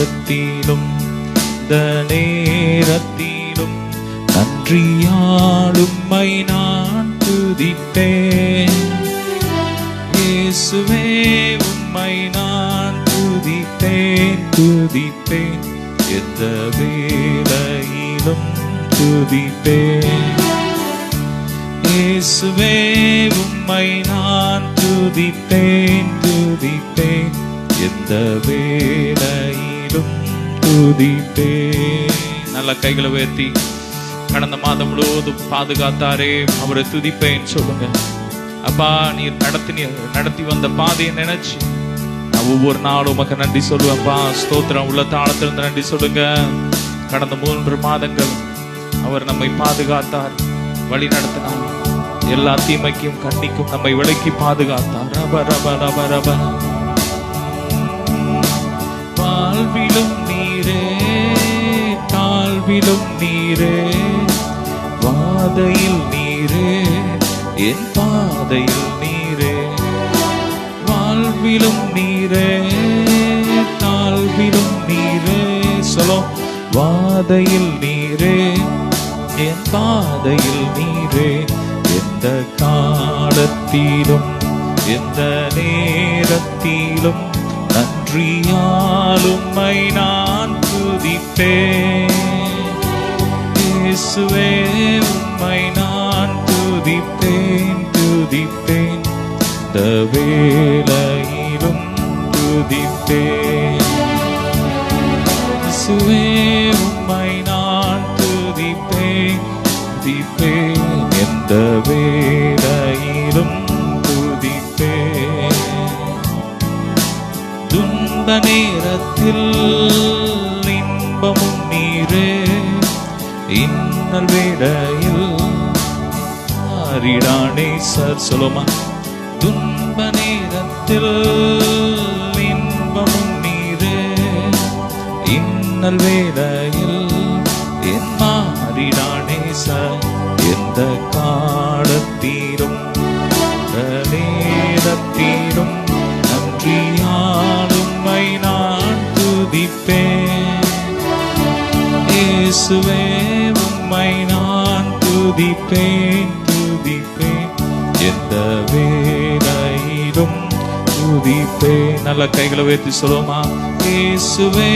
காலத்திலும் இந்த நேரத்திலும் நன்றியால் உம்மை நான் துதிப்பேன். இயேசுவே உம்மை நான் துதிப்பேன் துதிப்பேன், எந்த வேளையிலும் துதிப்பேன். இயேசுவே உம்மை நான் துதிப்பேன் துதிப்பேன், எந்த வேளையிலும் துதிப்பேன். நல்ல கைகளை உயர்த்தி கடந்த மாதம் முழுவதும் பாதுகாத்தாரே அவரை துதிப்பேன் சொல்லுங்க. அப்பா, நீர் நடத்தி வந்த பாதையை நினைச்சு நான் ஒவ்வொரு நாளும் உமக்கு நன்றி சொல்லுவேன்ப்பா. ஸ்தோத்திரம். உள்ள தாளத்திலிருந்து நன்றி சொல்லுங்க. கடந்த 3 மாதங்கள் அவர் நம்மை பாதுகாத்தார், வழி நடத்தினார், எல்லா தீமைக்கும் கண்ணிக்கும் நம்மை விலக்கி பாதுகாத்தார். வாழ்விலும் நீரே தாழ்விலும் நீரே, பாதையில் நீரே என் பாதையில் நீரே. வாழ்விலும் நீரே தாழ்விலும் நீரே, சொல்லோ. வாதையில் நீரே என் பாதையில் நீரே, எந்த காலத்திலும் எந்த நேரத்திலும் நன்றியால் உம்மை நான் துதிப்பேன். இயேசுவே உம்மை நான் துதிப்பேன் துதிப்பேன், இந்த வேளையிலும் துதிப்பேன். இயேசுவே உம்மை நான் துதிப்பேன் துதிப்பேன், எந்த வேளையிலும் துதிப்பேன். துன்ப நேரத்தில் இன்பமும் நீரே, இன்னல் வேளையில் மாறிடானே சார் சொல்லுமா. துன்ப நேரத்தில் இன்பமும் நீரே, இன்னல் வேளையில் என் மாறிடானே சார். எந்த காலத்திலும் நேரத்திலும் நன்றியால் உம்மை நான் துதிப்பேன். இயேசுவே உம்மை நான் துதிப்பேன் துதிப்பேன், எந்த வேளையிலும் துதிப்பேன். நல்ல கைகளை உயர்த்தி சொல்லுமா. இயேசுவே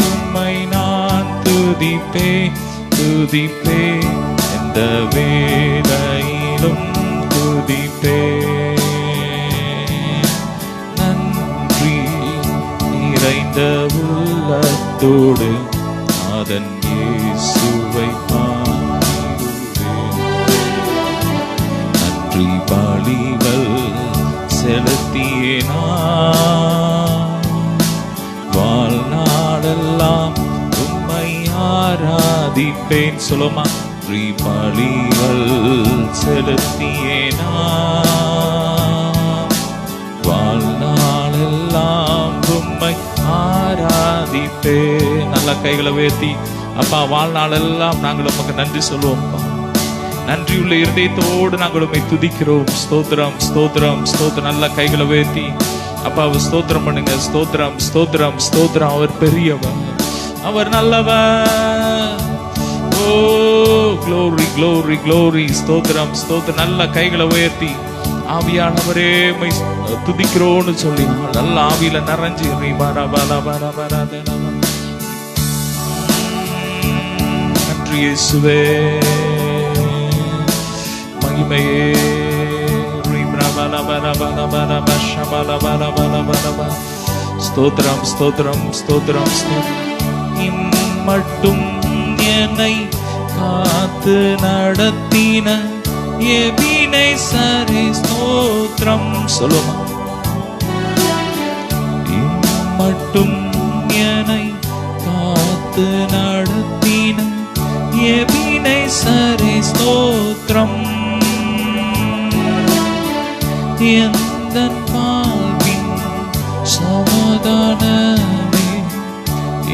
உம்மை நான் துதிப்பேன் துதிப்பேன், எந்த வேளையிலும் துதிப்பேன். நன்றி நிறைந்த உள்ளத்தோடு அதன் இயேசுவை பாடுவேன். நன்றி பலிகள் செலுத்தியே நான் வாழ்நாளெல்லாம் உம்மை ஆராதிப்பேன். சொல்லுமா. நன்றி பலிகள் செலுத்தியே நான் வாழ்நாளெல்லாம் உம்மை ஆராதிப்பேன். நல்ல கைகளை உயர்த்தி அப்பா, வாழ்நாளெல்லாம் நாங்கள் உமக்கு நன்றி சொல்லுவோம். நன்றியுள்ள இருதயத்தோடு நாங்கள் உம்மை துதிக்கிறோம். ஸ்தோத்திரம் ஸ்தோத்திரம் ஸ்தோத்திரம். நல்ல கைகளை உயர்த்தி அப்பாவை ஸ்தோத்திரம் பண்ணுங்க. ஸ்தோத்திரம் ஸ்தோத்திரம் ஸ்தோத்திரம். அவர் பெரியவர், அவர் நல்லவர். ஓ க்ளோரி க்ளோரி க்ளோரி. ஸ்தோத்திரம் ஸ்தோத்திரம். நல்ல கைகளை உயர்த்தி ஆவியானவரே உம்மை துதிக்கிறோன்னு சொல்லி நல்ல ஆவியில நிறைஞ்சு நன்றி இயேசுவே. மகிமையே ஸ்தோத்திரம் ஸ்தோத்திரம் ஸ்தோத்திரம். இம்மட்டும் என்னை காத்து நடத்தின எபினேசரே ஸ்தோத்திரம். சொல்லுமா. இம்மட்டும் என்னை காத்து நடத்தின எபினேசரே ஸ்தோத்திரம். எந்தன் வாழ்வின் சமாதானமே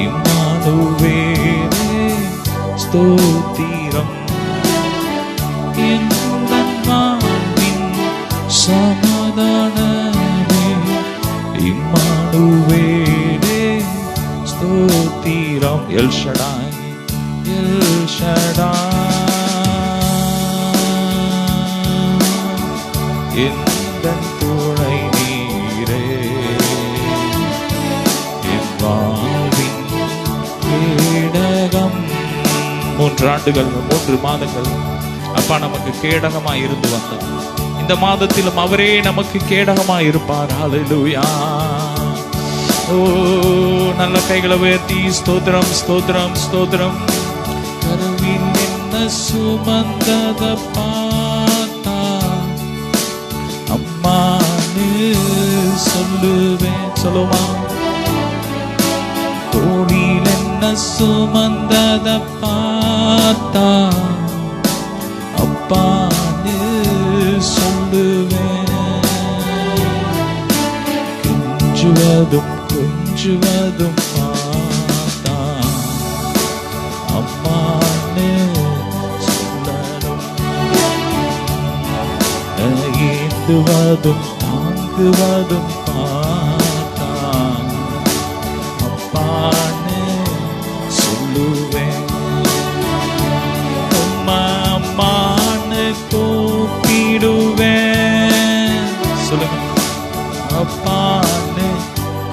இம்மானுவேலே ஸ்தோத்திரம். எந்தன் வாழ்வின் சமாதானமே இம்மானுவேலே ஸ்தோத்திரம். எல் ஷடாய், எல் ஷடாய், எந்தன் துணை நீரே, என் வாழ்வின் கேடகம். 3 ஆண்டுகள் 3 மாதங்கள் அப்பா நமக்கு கேடகமாய் இருந்து வந்தார். இந்த மாதத்திலும் அவரே நமக்கு கேடகமாய் இருப்பார். ஹல்லேலூயா. ஓ, நல்ல கைகளை உயர்த்தி ஸ்தோத்திரம், ஸ்தோத்திரம், ஸ்தோத்திரம். கருவில் என்ன சுமந்தத பார்த்தா அம்மான்னு சொல்லுவேன். சொல்லுமா? தோளில் என்ன சுமந்தத பார்த்தா அப்பான்னு சொல்லுவேன். கெஞ்சுவதும் கொஞ்சுவதும் பார்த்தா அம்மான்னு சொல்லணும். ஏந்துவதும் தாங்குவதும் பார்த்தா அப்பான்னு சொல்லுவேன். அம்மா அம்மான்னு கூப்பிடுவேன். சொல்லுங்க. அப்பான்னு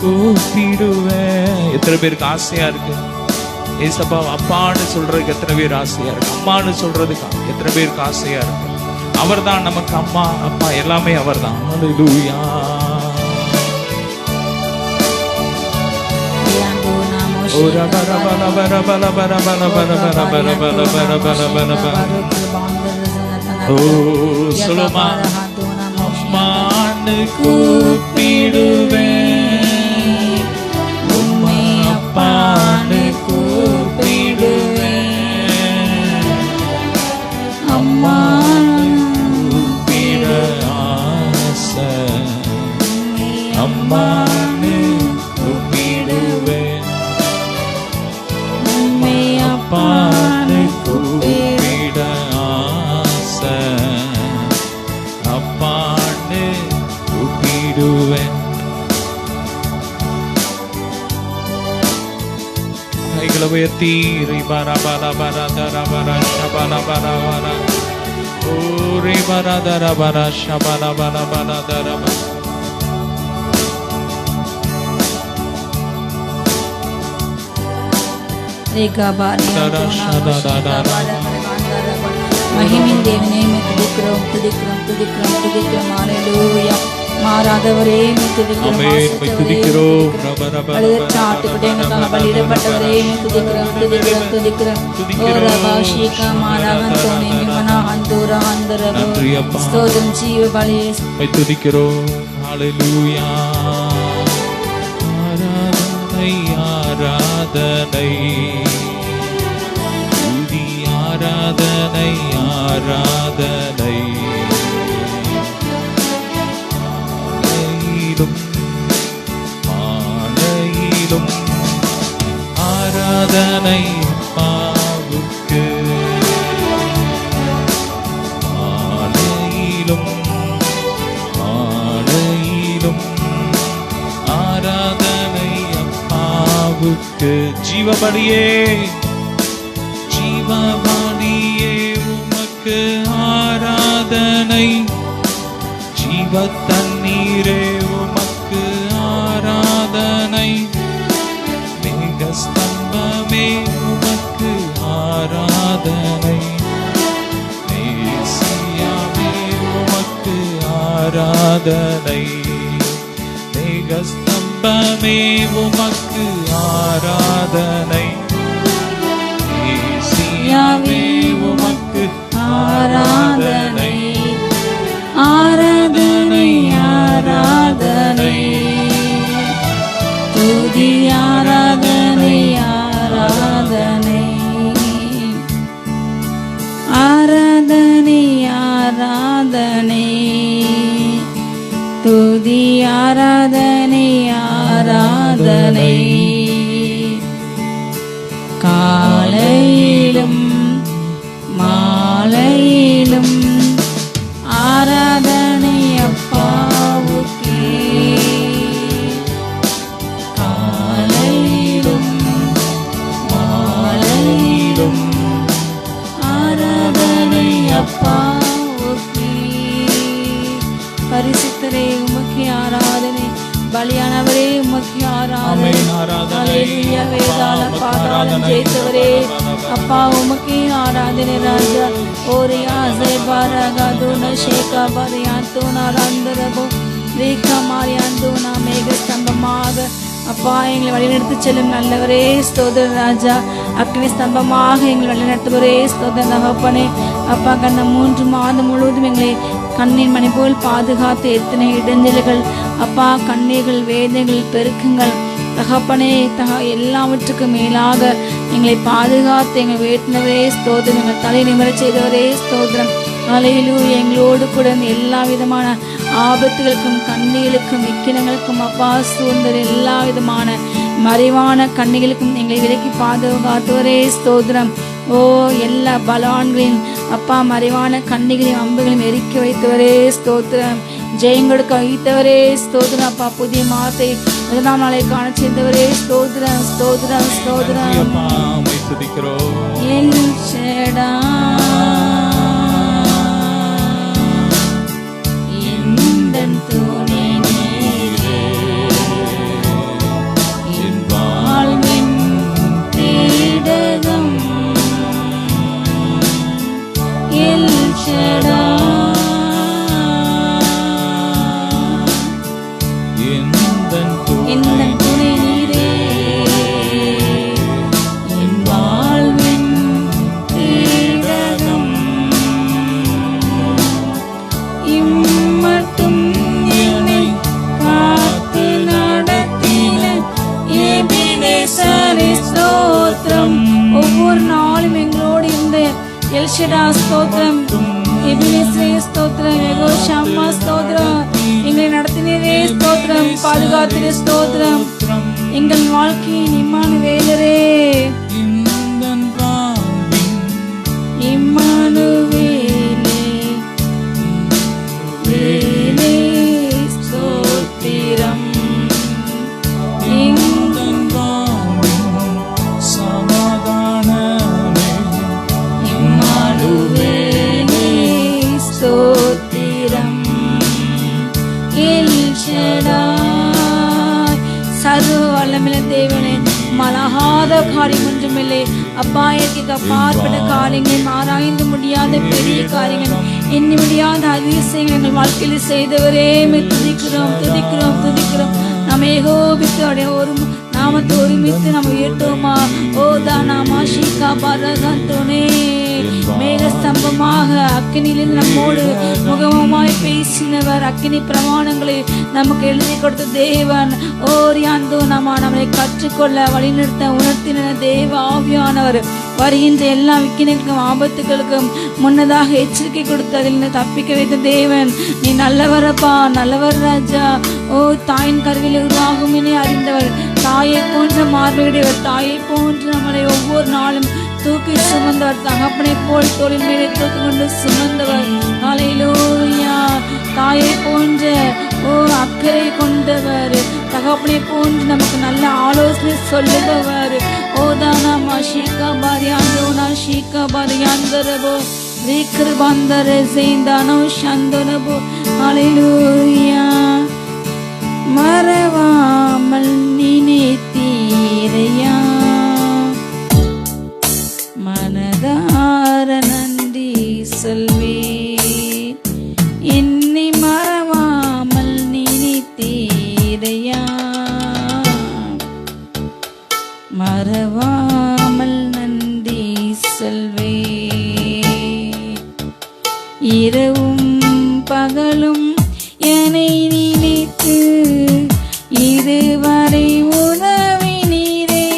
கூப்பிடுவேன். எத்தனை பேருக்கு ஆசையா இருக்கு ஏசப்பா அப்பான்னு சொல்றதுக்கு? எத்தனை பேர் ஆசையா இருக்கு? அம்மான்னு சொல்றதுக்கு எத்தனை பேருக்கு ஆசையா இருக்கு? அவர் தான் நமக்கு அம்மா அப்பா எல்லாமே அவர் தான். ஹல்லேலூயா. சொல்லுமா? அம்மான்னு கூப்பிடுவேன், உம்மை அப்பான்னு கூப்பிடுவேன். அம்மான்னு கூப்பிட ஆசை, அம்மான்னு கூப்பிடுவேன், உம்மை அப்பான்னு கூப்பிட ஆசை, அப்பான்னு கூப்பிடுவேன். கைகளை உயர்த்தி ரிபாரா பாரா பாரா தரா பாரா ஷபாலா பாரா பாரா ஓ ரிபாரா தரா பாரா ஷபாலா பாரா பாரா தரா பாரா. மகிமின் தேவனே துதிக்கிறோம், துதிக்கிறோம், துதிக்கிறோம், துதிக்கிறோம். ஹல்லேலூயா. மாறாதவரே துதிக்கிறோம், ஆட்டுக்குட்டிகளுக்காக பலியிடப்பட்டவரே துதிக்கிறோம், துதிக்கிறோம், துதிக்கிறோம். ஓரபாஷிகா மாராகந்தோனி விமனா அந்தூரா அந்தரவோ ஸ்தோத்திரம் ஜீவ பலியே துதிக்கிறோம். ஹல்லேலூயா. ஆராதனை ஆராதனை துதி ஆராதனை ஆராதனை மாலையிலும் ஆராதனை அப்பாவுக்கு, மாலையிலும் மாலையிலும் ஆராதனை அப்பாவுக்கு. ஜீவபலியே ஜீவபலியே உமக்கு ஆராதனை, ஜீவ தண்ணீரே உமக்கு ஆராதனை, மேகஸ்தம்பமே உமக்கு ஆராதனை, மேசியாவே உமக்கு ஆராதனை, மேகஸ்தம்பமே உமக்கு ஆராதனை, மேசியாவே உமக்கு ஆராதனை, ஆராதனை ஆராதனை துதி ஆராதனை ஆராதனை ஆராதனை ஆராதனை துதி ஆராதனை ஆராதனை. காலையிலும் மாலையிலும் ஆராதனை அப்பாவுக்கே, காலையிலும் ஹalleluya. வேதாள பாதாளம் ஜெயித்தவரே அப்பா உமக்கே ஆராதனை ராஜா. ஓரியா ஜெபாரகதுன ஷேகா பரியாந்துனா ரந்தரபோ ரீகா மாரியாந்துனா மேக ஸ்தம்பமாக அப்பா எங்களை வழிநடத்தி செல்லும் நல்லவரே ஸ்தோத்திர ராஜா. அக்னி ஸ்தம்பமாக எங்களை வழிநடத்துவரே ஸ்தோத்திர தகப்பனே. அப்பா கடந்த 3 மாதம் முழுவதும் எங்களை கண்ணின் மணி போல் பாதுகாத்து எத்தனை இடைஞ்சல்கள் அப்பா, கண்ணீர்கள், வேதனைகள், பெருக்குங்கள் தகப்பனே எல்லாவற்றுக்கும் மேலாக எங்களை பாதுகாத்து எங்கள் வேட்டினவரே ஸ்தோத்திரம். எங்கள் தலை நிமிரச் செய்தவரே ஸ்தோத்திரம். ஹல்லேலூயா. எங்களோடு கூட எல்லா விதமான ஆபத்துகளுக்கும் கண்ணீர்களுக்கும் விக்கினங்களுக்கும் அப்பா சூழ்ந்த எல்லா விதமான மறைவான கண்ணிகளுக்கும் எங்களை விலக்கி பாதுகாத்தவரே ஸ்தோத்திரம். ஓ எல்லா பலவான்களின் அப்பா மறைவான கண்ணிகளையும் அம்புகளையும் எரிக்க வைத்தவரே ஸ்தோத்திரம். ஜெயம் கொடுக்க வைத்தவரே ஸ்தோத்திரம். அப்பா புதிய மாதத்தை 1ஆம் நாளை காண செய்தவரே ஸ்தோத்திரம் ஸ்தோத்திரம் ஸ்தோத்திரம். எல் ஷடாய் எந்தன் துணை நீரே, என் வாழ்வின் கேடகம். எல் ஷடாய் எந்தன் துணை நீரே, என் வாழ்வின் கேடகம். இம்மட்டும் என்னை காத்து நடத்தின எபினேசரே ஸ்தோத்திரம். ஒவ்வொரு நாளும் எங்களோடு இந்த எல் ஷடாய் ஸ்தோத்திரம், எபினேசரே ஸ்தோத்திரம், யெகோவா ஷம்மா ஸ்தோத்திரம். எங்களை நடத்தினரே ஸ்தோத்திரம், பாதுகாத்திரே ஸ்தோத்திரம். எங்கள் வாழ்க்கையின் இம்மானுவேலரே, இம்மானுவேலே வேலே ஸ்தோத்திரம். இம்மானுவேலே ஸ்தோத்திரம். எல் ஷடாய் சர்வ வல்லமையுள்ள தேவனே, மலகாத காரியம் ஒன்றுமில்லை அப்பா. இயற்கைக்கு அப்பாற்பட்ட காரியங்கள், ஆராய்ந்து முடியாத பெரிய காரியங்கள், எண்ணி முடியாத அதிசயங்கள் எங்கள் வாழ்க்கையில் செய்தவரே துதிக்கிறோம் துதிக்கிறோம் துதிக்கிறோம். நம்ம ஏகோபித்து அடைய ஒரு நாமத்தை ஒருமித்து நம்ம உயர்த்துவோமா. ஓ தானாமா ஷீகா பரகந்தோனே. மேகஸ்தம்பமாக அக்கினியிலிருந்து நம்மோடு முகமுமாய் பேசினவர், அக்கினி பிரமாணங்களை நமக்கு எழுதி கொடுத்த தேவன். ஓரியாந்தோ நம்மை கற்றுக்கொள்ள வழிநிறுத்த உணர்த்தின தேவ ஆவியானவர் வருகின்ற எல்லா விக்கினங்களுக்கும் ஆபத்துகளுக்கும் முன்னதாக எச்சரிக்கை கொடுத்து அதில் தப்பிக்க வைத்த தேவன். நீ நல்லவரப்பா, நல்லவர் ராஜா. ஓ தாயின் கருவில் உருவாகும் என அறிந்தவர், தாயை போன்ற மார்புடையவர், தாயை போன்று நம்மளை ஒவ்வொரு நாளும் தூக்கி சுமந்தவர், தகப்பனை போல் தோளின் மேலே தூக்கி கொண்டு சுமந்தவர். ஹல்லேலூயா. தாயை போன்ற ஓ அக்கறை கொண்டவர், தகப்பனை போன்று நமக்கு நல்ல ஆலோசனை சொல்லுபவர். ஓ தானா ஷீகா பாரியாந்தோனா ஷீகா பாரியாந்தரபோ ரீக்கர் பந்தர செய்தானோ சந்தனபோ. ஹல்லேலூயா. மறவாமல் நினைத்தீரையா, மனதார நன்றி சொல்வேன். என்னை மறவாமல் நினைத்தீரையா, மறவாமல் நன்றி சொல்வேன். இரவும் பகலும் என்னை நினைத்து இதுவரை உதவினீரே.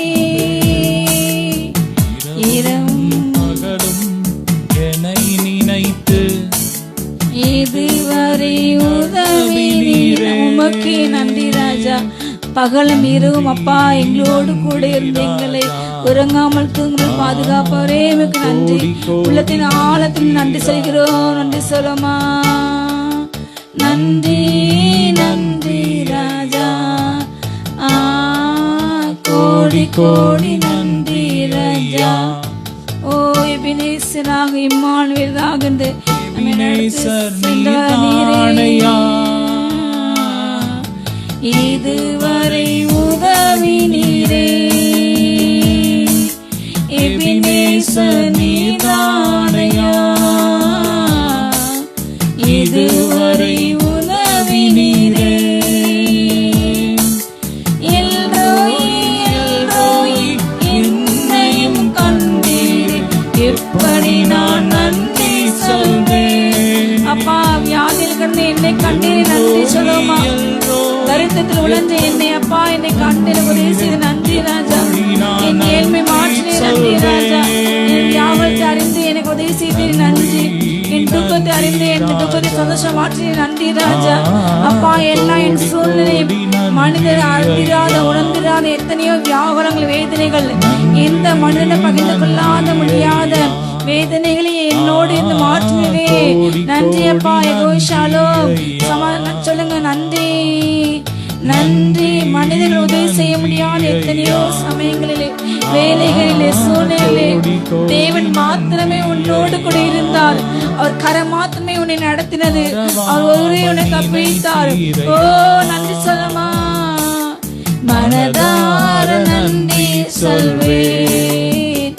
இரவும் பகலும் என்னை நினைத்து இதுவரை உதவினீரே. உமக்கே நன்றி ராஜா. பகலும் இரவும் அப்பா எங்களோடு கூட இருந்து எங்களை உறங்காமல் தூங்குங்கள் பாதுகாப்பவரே எமக்கு நன்றி. உள்ளத்தின் ஆழத்தில் நன்றி சொல்கிறோம். நன்றி சொல்லுமா. நன்றி நன்றி ராஜா. கோடி கோடி நன்றி ராஜா. ஓ எபினேசராக இம்மானுவேலாக இதுவரை உதவி நீரே. எபினேசர் நீதானையா, இதுவரை உதவி நீரே. எல்ரோயி எல்ரோயி என்னையும் கண்டீரே, எப்படி நான் நன்றி சொல்வேன். அப்பா, வியாதியில் கிடந்து என்னை கண்டீரே, நன்றி சொல்லுமா. தரித்திரத்தில் உழஞ்ச என்னை அப்பா என்னை கண்டீரே, உதவி செய்து நன்றி ராஜா. என் ஏழ்மை மாற்றினே நன்றி ராஜா. என் வியாபாரத்தை அறிந்து எனக்கு உதவி செய்தீர் நன்றி. என் துக்கத்தை அறிந்து என் துக்கத்தை சந்தோஷம் மாற்றினே நன்றி ராஜா. அப்பா, எல்லாம் என் சூழ்நிலை மனிதர் அறிந்திராத உணர்ந்திராத எத்தனையோ வியாபாரங்கள் வேதனைகள், எந்த மனிதனை பகிர்ந்து கொள்ளாத முடியாத வேதனைகளை என்னோடு இருந்து மாற்றினே நன்றி அப்பா. எகோஷாலோ சொல்லுங்க நன்றி நன்றி. மனிதர்கள் உதவி செய்ய முடியாத எத்தனையோ சமயங்களிலே, வேலைகளிலே, சூழ்நிலையிலே தேவன் மாத்திரமே உன்னோடு கூட இருந்தார். அவர் கரம் மாத்திரமே உன்னை நடத்தினது. அவர் ஒருவரே உன்னை தப்பித்தார். ஓ நன்றி சொல்லமா. மனதார நன்றி சொல்வேன்,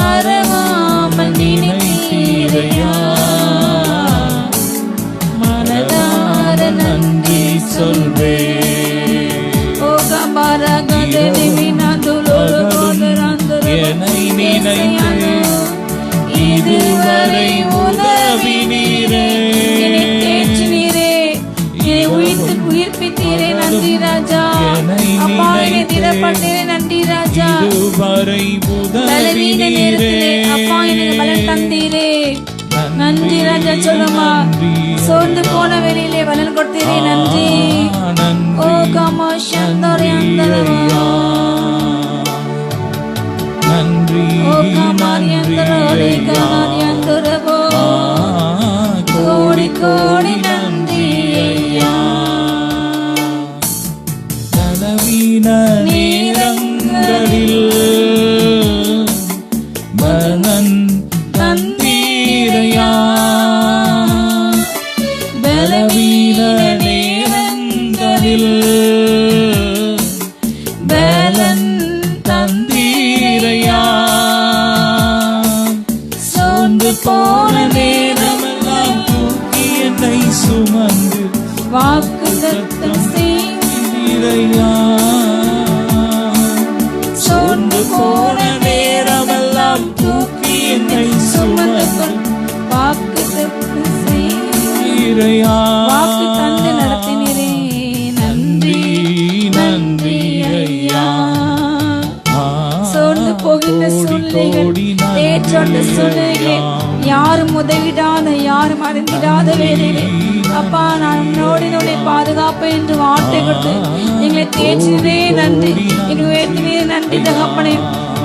மறவாமல் நினைத்தீரையா. மனதார நன்றி சொல்வேன். ஓ கபாரகதே வினாதுலோரு கோதராந்தரோ நினைத்து இதுவரை உதவி நீரே. என்னை தேற்றினீரே, என்னை உயிர்ப்பித்தீரே நன்றி ராஜா. அப்பா, என்னை திடப்பட்டீரே நன்றி ராஜா. பலவீன நேரத்திலே அப்பா எனக்கு பலன் தந்தீரே நன்றி ராஜா. சொல்லுமா. சோர்ந்து போன வெளியிலே பலன் கொடுத்தீரே நன்றி. ஓ கமா சந்தோரி அந்தரவா, ஓ கமாரி அந்தரோரி கமாரி அந்தரவோ. கோடி கோடி நன்றி ஐயா. பலவீன நேரங்களில் பலன் தந்தீரையா. பலவீன நேரங்களில் பலன் தந்தீரையா. சோர்ந்து போன நேரமெல்லாம் தூக்கி என்னை சுமந்து வாக்குத்தத்தம் செய்தீரையா. சோர்ந்து போன நேரமெல்லாம் தூக்கி என்னை சுமந்து வாக்குத்தத்தம் செய்தீரையா. வாக்கு தந்து நடத்தினீரே நன்றி நன்றி ஐயா. சோர்ந்து போகின்ற சூழ்நிலைகள், தேற்றோட்ட சூழ்நிலைகளே, யாரும் உதவிடாத யாரும் அறிந்திடாத வேலையிலே அப்பா, நான் உன்னோடு பாதுகாப்பு என்று வார்த்தை கொடுத்து எங்களை தேற்றினே நன்றி. எங்களை உயர்த்தினே நன்றி தகப்பனே.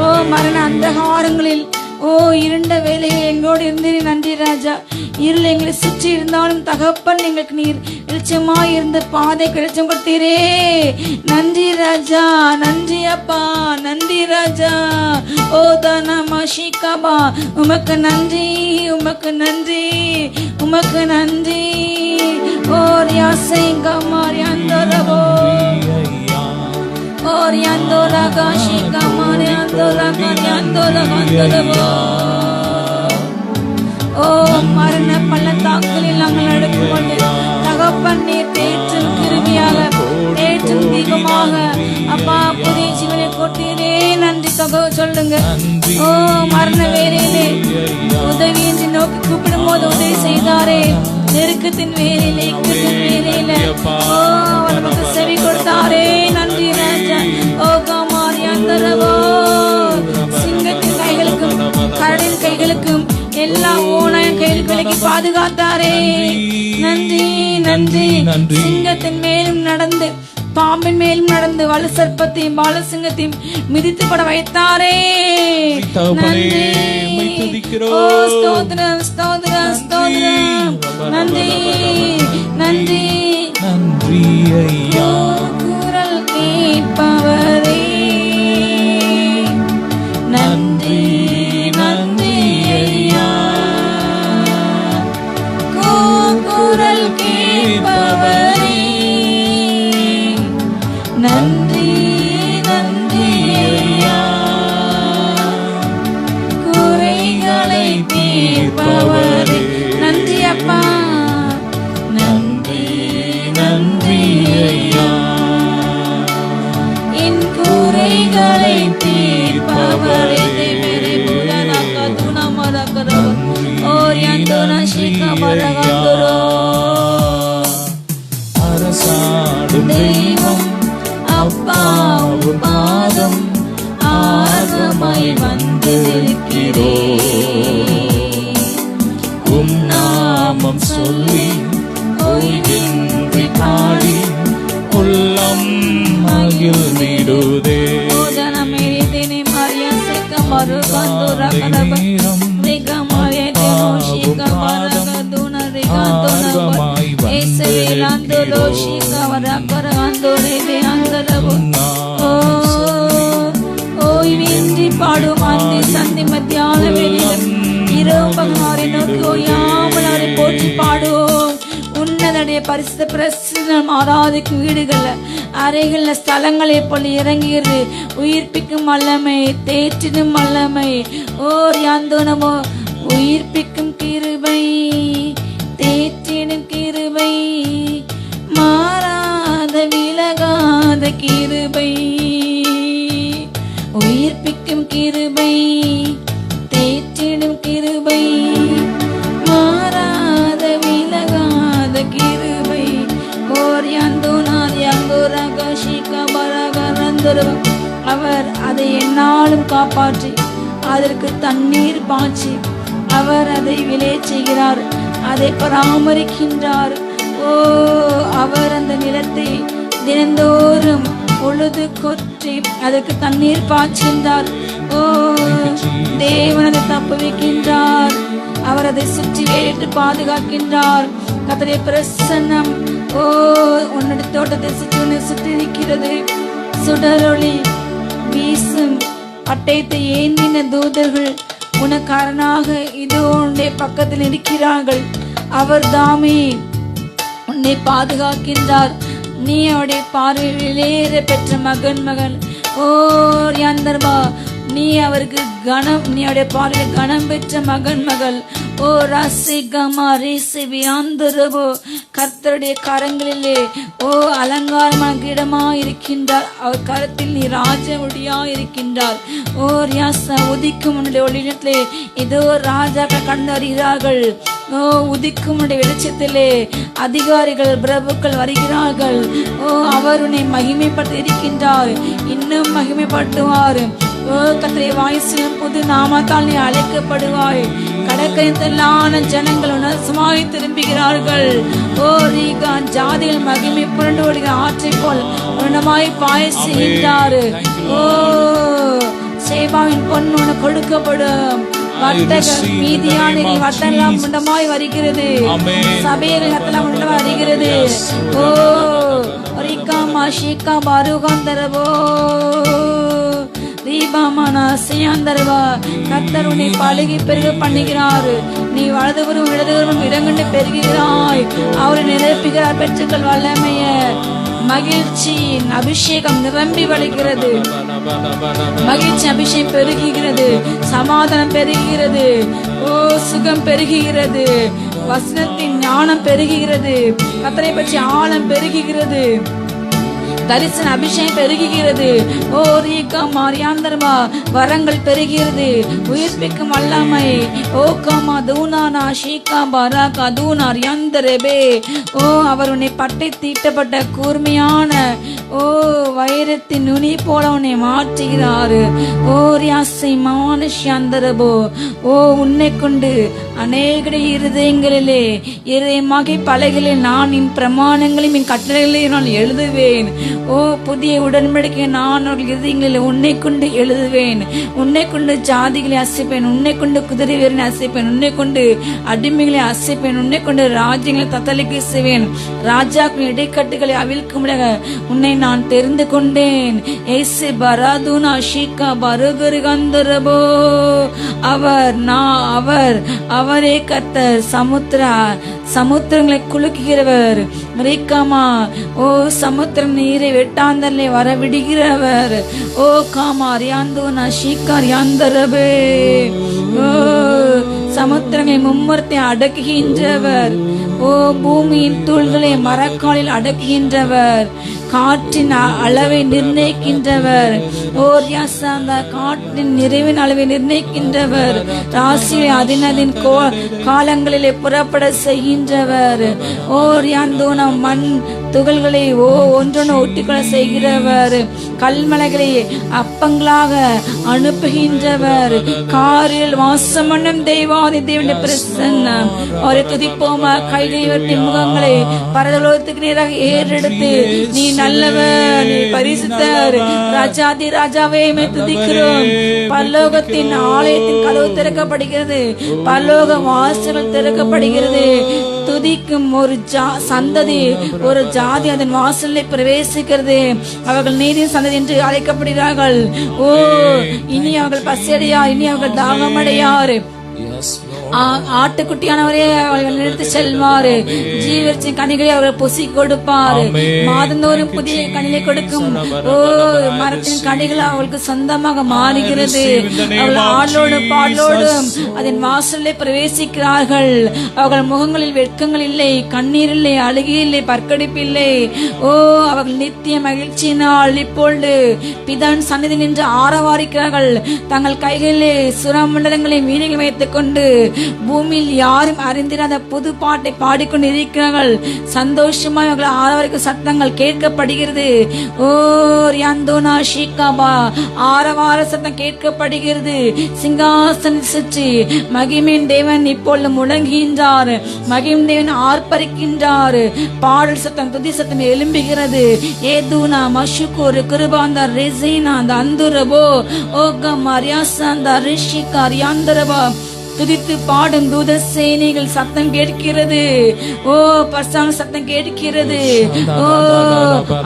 ஓ மரண அந்தகாரங்களில், ஓ இருண்ட வேலையில் எங்களோடு இருந்தே நன்றி ராஜா. இருள் எங்களை சுற்றி இருந்தாலும் தகப்பன் எங்களுக்கு நீர் வெளிச்சமாய் இருந்த பாதை கிடைச்சம் கொடுத்தீரே நன்றி ராஜா. நன்றி அப்பா, நன்றி ராஜா. ஓ தானா ஷிகாபா, உமக்கு நன்றி, உமக்கு நன்றி, உமக்கு நன்றி. ஓ ரியாசை கமாரி அந்தரவோ, ஓ ரியாந்தோரா காஷி கமாரி அந்தோரா காரி அந்தோரா அந்தரவோ. ஓ மரண பள்ளத்தாக்களில் நாங்கள் நடக்கும்போது தகப்பன் நீர் தேற்றும் கிருமியாக, தேற்றும் தீபமாக அப்பா புதிய ஜீவனை கொட்டீரே நன்றி சொல்லுங்க. ஓ மரண வேலையிலே உதவி என்று நோக்கி கூப்பிடும் போது உதவி செய்தாரே. நெருக்கத்தின் வேலையில, இக்கத்தின் வேலையில ஓ நமக்கு செவி கொடுத்தாரே நன்றி ராஜா. ஓ காமாரி அந்தரவோ. சிங்கத்தின் கைகளுக்கும் கடலின் கைகளுக்கும் எல்லா ஓனாயும் கையில் விலக்கி பாதுகாத்தாரே நன்றி நன்றி. சிங்கத்தின் மேலும் நடந்து, பாம்பின் மேலும் நடந்து, வலு சர்ப்பத்தையும் பாலசிங்கத்தையும் மிதித்து பட வைத்தாரே நன்றி. ஓ ஸ்தோத்திரம் ஸ்தோத்திரம் ஸ்தோத்திரம். நன்றி நன்றி நன்றி ஐயா. குரல் கேட்பவரே நன்றி நன்றி ஐயா. குரல் கேட்பவரே நன்றி வினைகளை தீர்ப்பவரே தேவரே புலனக்க துணமரக்கரவ ஓரியந்தன சிக்கமரகந்தரோ அரசாடும் தெய்வம் அப்பாவும் பாதம் ஆர்வமாய் வந்து நிற்கிறோம். உம் நாமம் சொல்லி ஓய்வின்றி பாடி உள்ளம் மகிழ்ந்திடுதே. ஓதனமேதினி மரிய சிக்கமரு கந்துர கரப ரிகமரே தேனோஷிக பரகதுன ரிகந்துன ஏசவேலாந்தலோ ஷிகவர கரகந்துரே தேந்தலபு ஓய்வின்றி பாடும் அந்தி சந்தி மத்தியான வேளையிலும் இரவு பகவாரை நோக்கி ஓயாமல் அவரை போற்றி பாடுவோம். உன்னதடைய பரிசுத்த பிரசன்னம் ஆராதிக்கும் வீடுகள்ல அறைகள்ல ஸ்தலங்களை போல இறங்கியது உயிர்ப்பிக்கும் வல்லமை தேற்றிடும் வல்லமை ஓர் யாந்தோனமோ உயிர்ப்பிக்கும் கிருபை தேற்றிடும் கிருபை மாறாத விலகாத கிருபை உயிர்ப்பிக்கும் கிருபை தேற்றிடும் கிருபை மாறாத விலகாத கிருபை ஓர் யாந்தோனார் யாங்கோரகஷிகபரகரந்தரவ அவர் அதை எந்நாளும் காப்பாற்றி அதற்கு தண்ணீர் பாய்ச்சி அவர் அதை விளையச் செய்கிறார், அதை பராமரிக்கின்றார். ஓ அவர் அந்த நிலத்தை தினந்தோறும் பொழுது கொற்றி அதற்கு தண்ணீர் பாய்ச்சின்றார். ஓ தேவன் அதை தப்புவிக்கின்றார், அவர் அதை சுற்றி வேட்டு பாதுகாக்கின்றார். கர்த்தருடைய பிரசன்னம் ஓ உன்னுடைய தோட்டத்தை சுற்றி இருக்கிறது. சுடரொளி வீசும் பட்டயத்தை ஏந்தின தூதர்கள் உனக்காரனாக இது உன்னுடைய பக்கத்தில் இருக்கிறார்கள். அவர் தாமே உன்னை பாதுகாக்கின்றார். நீ அவருடைய பார்வையில் வெளியேற பெற்ற மகன் ஓ யாந்தர்வா நீ அவருக்கு கணம், நீ அவருடைய பார்வையில் கணம் பெற்ற மகள் ஓ ரசிகமா ரேசிவி ஆந்தரவோ கர்த்தருடைய கரங்களிலே ஓ அலங்காரமான கிடமா இருக்கின்றார். அவர் கரத்தில் நீ ராஜமுடியா இருக்கின்றார். ஓ ரியாசா உதிக்கும் உன்னுடைய ஒளியிலே இதோ ராஜாக்கள் கண்டு வருகிறார்கள். ஓ உதிக்கும் உன்னுடைய வெளிச்சத்திலே அதிகாரிகள் பிரபுக்கள் வருகிறார்கள். ஓ அவர் உன்னை மகிமைப்பட்டு இருக்கின்றார், இன்னும் மகிமைப்படுத்துவார். ஓ கர்த்தருடைய வாய்ஸிலும் புது நாமத்தால் நீ அழைக்கப்படுவாய். கடற்கரைத்தலான ஜனங்கள் உணர்சுமாய் திரும்புகிறார்கள். ஓ ரீகா ஜாதிகள் மகிமை புரண்டு ஓடுகிற ஆற்றை போல் உணமாய் பாய செய்கின்றார். ஓ சேபாவின் பொன் உனக்கு கொடுக்கப்படும். வர்த்தக மீதியான வட்டெல்லாம் முண்டமாய் வருகிறது, சபையில் வட்டெல்லாம் முண்டமாய் வருகிறது. ஓ ரீகா மாஷிகா பாருகாந்தரவோ கர்த்தர் உன்னை பழகி பெருக பண்ணுகிறார். நீ வலதுபுறம் இடதுபுறம் இடங்கண்டு பெருகிறாய். அவரை நிரப்புகிறார். பெற்றுக்கள் வல்லமைய மகிழ்ச்சியின் அபிஷேகம் நிரம்பி வழிகிறது. மகிழ்ச்சி அபிஷேகம் பெருகுகிறது, சமாதானம் பெருகுகிறது, ஓ சுகம் பெருகுகிறது, வசனத்தின் ஞானம் பெருகுகிறது, கர்த்தரை பற்றி ஆழம் பெருகுகிறது, தரிசன அபிஷேகம் பெருகுகிறது. ஓ ரீகா மாரியாந்தர்மா வரங்கள் பெருகிறது, உயிர்ப்பிக்கும் வல்லமை. ஓ காமா தூனானா ஷீகா பராகா தூனார் யந்தரபே. ஓ அவர் உன்னை பட்டை தீட்டப்பட்ட கூர்மையான ஓ வைரத்தின் நுனி போல உன்னை மாற்றுகிறார். ஓ ரியாசை மானுஷ்யந்தரபோ ஓ உன்னை கொண்டு அநேக இருதயங்களிலே இருதயமாகி பலகைகளில் நான் என் பிரமாணங்களையும் என் கட்டளைகளை நான் எழுதுவேன். ஓ புதிய உடன்படிக்கை நான் அவர்கள் இருதயங்களில் உன்னை கொண்டு எழுதுவேன். உன்னை கொண்டு ஜாதிகளை அசைப்பேன், உன்னை கொண்டு குதிரை வீரனை அசைப்பேன், உன்னை கொண்டு அடிமைகளை அசைப்பேன், உன்னை கொண்டு ராஜ்யங்களை தத்தளிக்க செய்வேன், ராஜாக்களின் இடைக்கட்டுகளை அவிழ்க்க முடியாக உன்னை நான் தெரிந்து கொண்டேன். ஏசு பராதுனா ஷீகா பருகருகந்தரபோ அவர் நான் அவரே கர்த்தர் சமுத்திரங்களை குலுக்குகிறவர். ரீகாமா ஓ சமுத்திரம் நீரை வெட்டாந்தல்லே வர விடுகிறவர். ஓ காமா ரியாந்தோனா ஷீகா ரியாந்தரபே ஓ சமுத்திரங்களை மும்முரத்தை அடக்குகின்றவர். ஓ பூமியின் தூள்களை மரக்காலில் அடக்குகின்றவர். காற்றின் அளவை நிர்ணயிக்கின்றவர். அந்த காற்றின் நிறைவின் அளவை நிர்ணயிக்கின்றவர். ராசியை அதினதின் காலங்களிலே புறப்பட செய்கின்றவர். நம் மண் துகள்களை ஒன்றொன்று ஒட்டிக்கொள்ள செய்கிறவர். கல்மலைகளை அப்பங்களாக அனுப்புகின்றவர். காரில் வாசமன்னும் தெய்வாதி தேவனுடைய பிரசன்னம். அவரை துதிப்போமா? கைதெய்வத்தின் முகங்களை பரலோகத்துக்கு நேராக ஏறெடுத்து, நீ நல்லவர், நீ பரிசுத்தர், ராஜாதி ராஜாவே துதிக்கிறோம். பரலோகத்தின் ஆலயத்தின் கதவு திறக்கப்படுகிறது. பரலோக வாசல்கள் திறக்கப்படுகிறது. துதிக்கும் ஒரு சந்ததி, ஒரு ஜாதி அதன் வாசலில் பிரவேசிக்கிறது. அவர்கள் நீதியின் சந்ததி என்று அழைக்கப்படுகிறார்கள். இனி அவர்கள் பசியடையார், இனி அவர்கள் தாகமடையார். ஆட்டுக்குட்டியானவரே அவர்கள் நிறுத்தி செல்வாரு. ஜீவத்தின் கனிகளை அவர்கள் பொசி கொடுப்பார். மாதந்தோறும் புதிய கனிகளை கொடுக்கும் மரத்தின் கனிகள் அவர்களுக்கு சொந்தமாக மாறுகிறது. அவர்கள் ஆளோடு பாடலோடும் அதன் வாசலில் பிரவேசிக்கிறார்கள். அவர்கள் முகங்களில் வெட்கங்கள் இல்லை, கண்ணீர் இல்லை, அழுகை இல்லை, பற்கடிப்பு இல்லை. அவர்கள் நித்திய மகிழ்ச்சியினால் இப்பொழுது பிதான் சந்நிதி நின்று ஆரவாரிக்கிறார்கள். தங்கள் கைகளிலே சுரமண்டலங்களை மீனிகள் வைத்துக் கொண்டு பூமியில் யாரும் அறிந்திராத புது பாட்டை பாடிக்கொண்டு இருக்கிறார்கள். சந்தோஷமாய் அவர்கள் ஆரவாரிக்கும் சத்தங்கள் கேட்கப்படுகிறது. ஆரவார சத்தம் கேட்கப்படுகிறது. சிங்காசனம் சுற்றி மகிமின் தேவன் இப்பொழுது முழங்குகின்றார். மகிமின் தேவன் ஆர்ப்பரிக்கின்றார். பாடல் சத்தம், துதி சத்தம் எழும்புகிறது. ஏதுனா மஷுக்கூர் கிருபாந்த ரெசினா அந்துரபோ ஓக மரியாசந்த ரிஷிகா ரியாந்தரபா. துதித்து பாடும் தூத சேனைகள் சத்தம் கேட்கிறது. பர்சாங்க சத்தம் கேட்கிறது.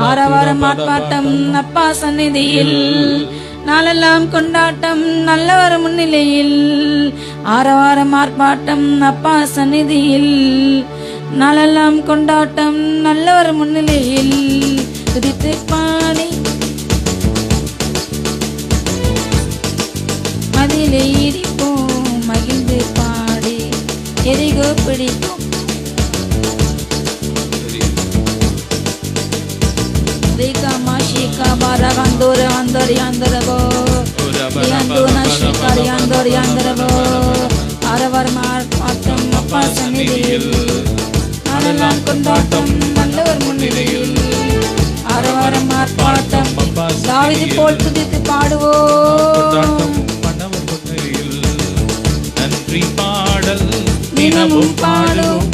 ஆரவாரம் ஆர்ப்பாட்டம் அப்பா சந்நிதியில், நாளெல்லாம் கொண்டாட்டம் நல்லவர் முன்னிலையில். ஆரவாரம் ஆர்ப்பாட்டம் அப்பா சந்நிதியில், நாளெல்லாம் கொண்டாட்டம் நல்லவர் முன்னிலையில். துதித்து பாடி மதிலே இருப்போம், மகிழ்ந்து பாடி எரிகோ பிடிக்கும். கொண்டாட்டம் நல்லவர் முன்னிலையில். ஆரவாரம் ஆர்ப்பாட்டம் தாவீது போல் துதித்து பாடுவோம். நன்றி பாடல் தினமும் பாடுவோம்.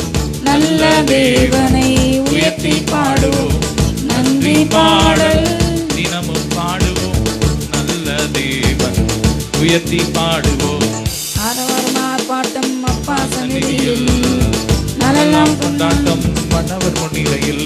நல்ல தேவனை உயர்த்தி பாடுவோம். நன்றி பாடல் தினமும் பாடுவோம். நல்ல தேவன் உயர்த்தி பாடுவோம். ஆரவாரம் ஆர்ப்பாட்டம் அப்பா சந்நிதியில், நல்லெல்லாம் கொண்டாட்டம் மன்னவர் முன்னிலையில்.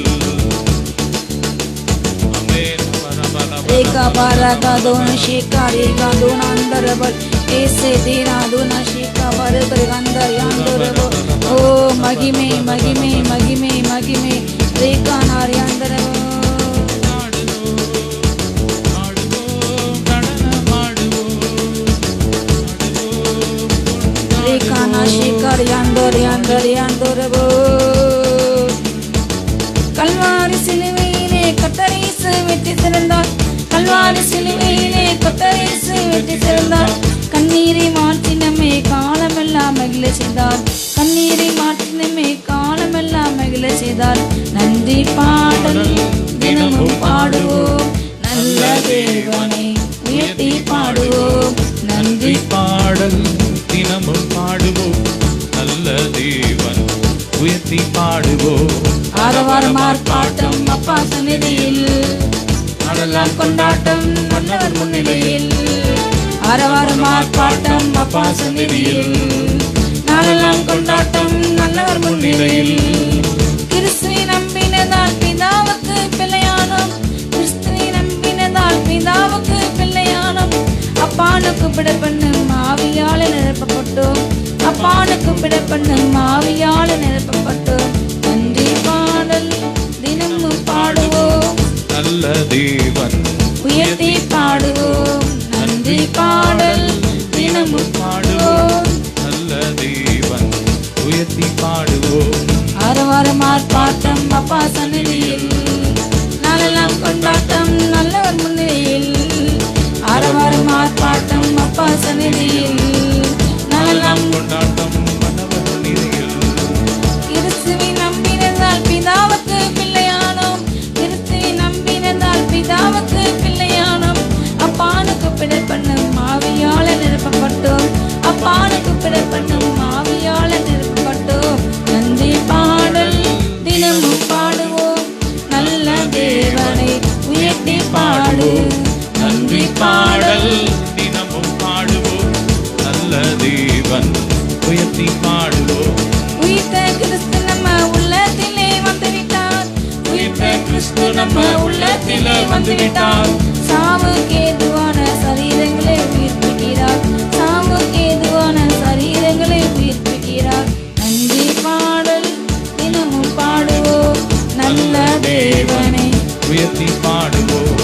மகிமை மகிமை மகிமை மகிமை ரேகா நாரியாந்தரவோ. ரேகா நாஷிகர் யாந்தர் யாந்தர் யாந்தரவோ. கல்வாரி சிலுவையிலே கர்த்தர் இயேசு வெற்றி சிறந்தார். கல்வாரி சிலுவையிலே கர்த்தர் இயேசு வெற்றி சிறந்தார். கண்ணீரை மாற்றி நம்மை காலமெல்லாம் மகிழ செய்தார். கண்ணீரை மாற்றி நம்மை காலமெல்லாம் மகிழ செய்தார். நன்றி பாடல் தினமும் பாடுவோம். நல்ல தேவனை உயர்த்தி பாடுவோம். நன்றி பாடல் தினமும் பாடுவோம். நல்ல தேவன் உயர்த்தி பாடுவோம். ஆரவாரம் ஆர்ப்பாட்டம் அப்பா சந்நிதியில், நாளெல்லாம் கொண்டாட்டம் நல்லவர் முன்னிலையில். ஆரவாரம் ஆர்ப்பாட்டம் அப்பா சந்நிதியில், நாளெல்லாம் கொண்டாட்டம் நல்லவர் முன்னிலையில். கிறிஸ்துவை நம்பினதால் பிதாவுக்கு பிள்ளையானோம். கிறிஸ்துவை நம்பினதால் பிதாவுக்கு பிள்ளையானோம். அப்பானுக்கு பிடப்பண்ணும் ஆவியால நிரப்பப்பட்டோம். அப்பானுக்கு பிடப்பண்ணும் ஆவியால நிரப்பப்பட்டோம். நன்றி பாடல் தினமும் பாடுவோம். நல்ல தேவன் உயர்த்தி பாடுவோம். நன்றி பாடல் தினமும் பாடுவோம். நல்ல தேவன் உயர்த்தி பாடுவோம். ஆரவாரம் ஆர்ப்பாட்டம் அப்பா சந்நிதியில், நாளெல்லாம் நாளெல்லாம் கொண்டாட்டம் நல்லவர் முன்னிலையில் ஆரவாரம் ஆர்ப்பாட்டம் அப்பா சந்நிதியில் நாளெல்லாம் கொண்டாட்டம் மன்னவர் முன்னிலையில். கிறிஸ்துவை நம்பினதால் பிதாவுக்கு பிள்ளையானோம். கிறிஸ்துவை நம்பினதால் பிதாவுக்கு பிள்ளையானோம். அப்பானுக்கு பிடப்பண்ணும் ஆவியால நிரப்பப்பட்டோம். அப்பானுக்கு பிடப்பண்ணும் ஆவியால நிரப்பப்பட்டோம். நன்றி பாடல் தினமும் பாடுவோம். நல்ல தேவனை உயர்த்தி பாடு. நன்றி பாடல் தினமும் பாடுவோம். நல்ல தேவன் உயர்த்தி பாடுவோம். உயிர்த்த கிறிஸ்து நம்ம உள்ளத்திலே வந்துவிட்டார். உயிர்த்த கிறிஸ்து நம்ம உள்ளத்திலே வந்துவிட்டார். சாவுக்கு ஏதுவான சரீரங்களை உயிர்ப்பிக்கிறார். சாவுக்கு ஏதுவான சரீரங்களை உயிர்ப்பிக்கிறார். நன்றி பாடல் தினமும் பாடுவோம். நல்ல தேவனை உயர்த்தி பாடுவோம்.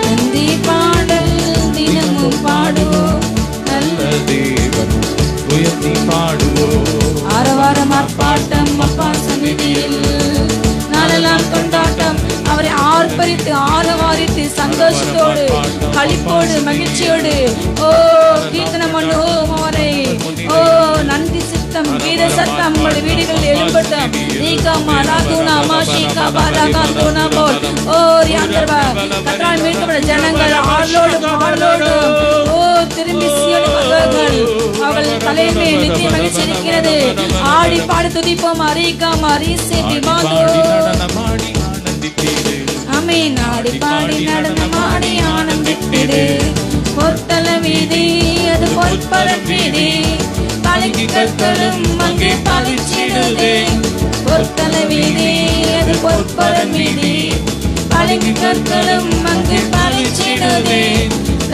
நன்றி பாடல் தினமும் பாடுவோம். நல்ல தேவன் உயர்த்தி பாடுவோம். ஆரவாரம் ஆர்ப்பாட்டம் அப்பா சந்நிதியில் நாளெல்லாம் கொண்டாட்டம். அவரை ஆர்ப்பரித்து ஆரவாரித்து சந்தோஷத்தோடு களிப்போடு மகிழ்ச்சியோடு ஓ கீர்த்தனம் பண்ணுவோம் அவரை. ஓ நன்றி சித்தம் கீத சத்தம் உங்களுடைய வீடுகளில் எழும்பட்டும். நீகாமா ராதுனா மாஷிகா பாராகா தோனா போல் ஓ ரியாந்தர்வா கர்த்தரால் மீட்கப்பட்ட ஜனங்கள் ஆளோடு பாடலோடு ஓ திரும்பி சீயோன் வருவார்கள். அவர்கள் தலைமை நித்திய மகிழ்ச்சி இருக்கிறது. ஆடி பாடி துதிப்போம். அரிகாமா ரீசேட்டி மாதோ ஆமென். ஆடி பாடி நடனமாடி ஆனந்தித்திடு. பொற்தல வீதி அது பொற்பரன் வீதி. பளிங்கு கற்களும் அங்கே பளிச்சிடுதே. பொற்தல வீதி அது பொற்பரன் வீதி. பளிங்கு கற்களும் அங்கே பளிச்சிடுதே.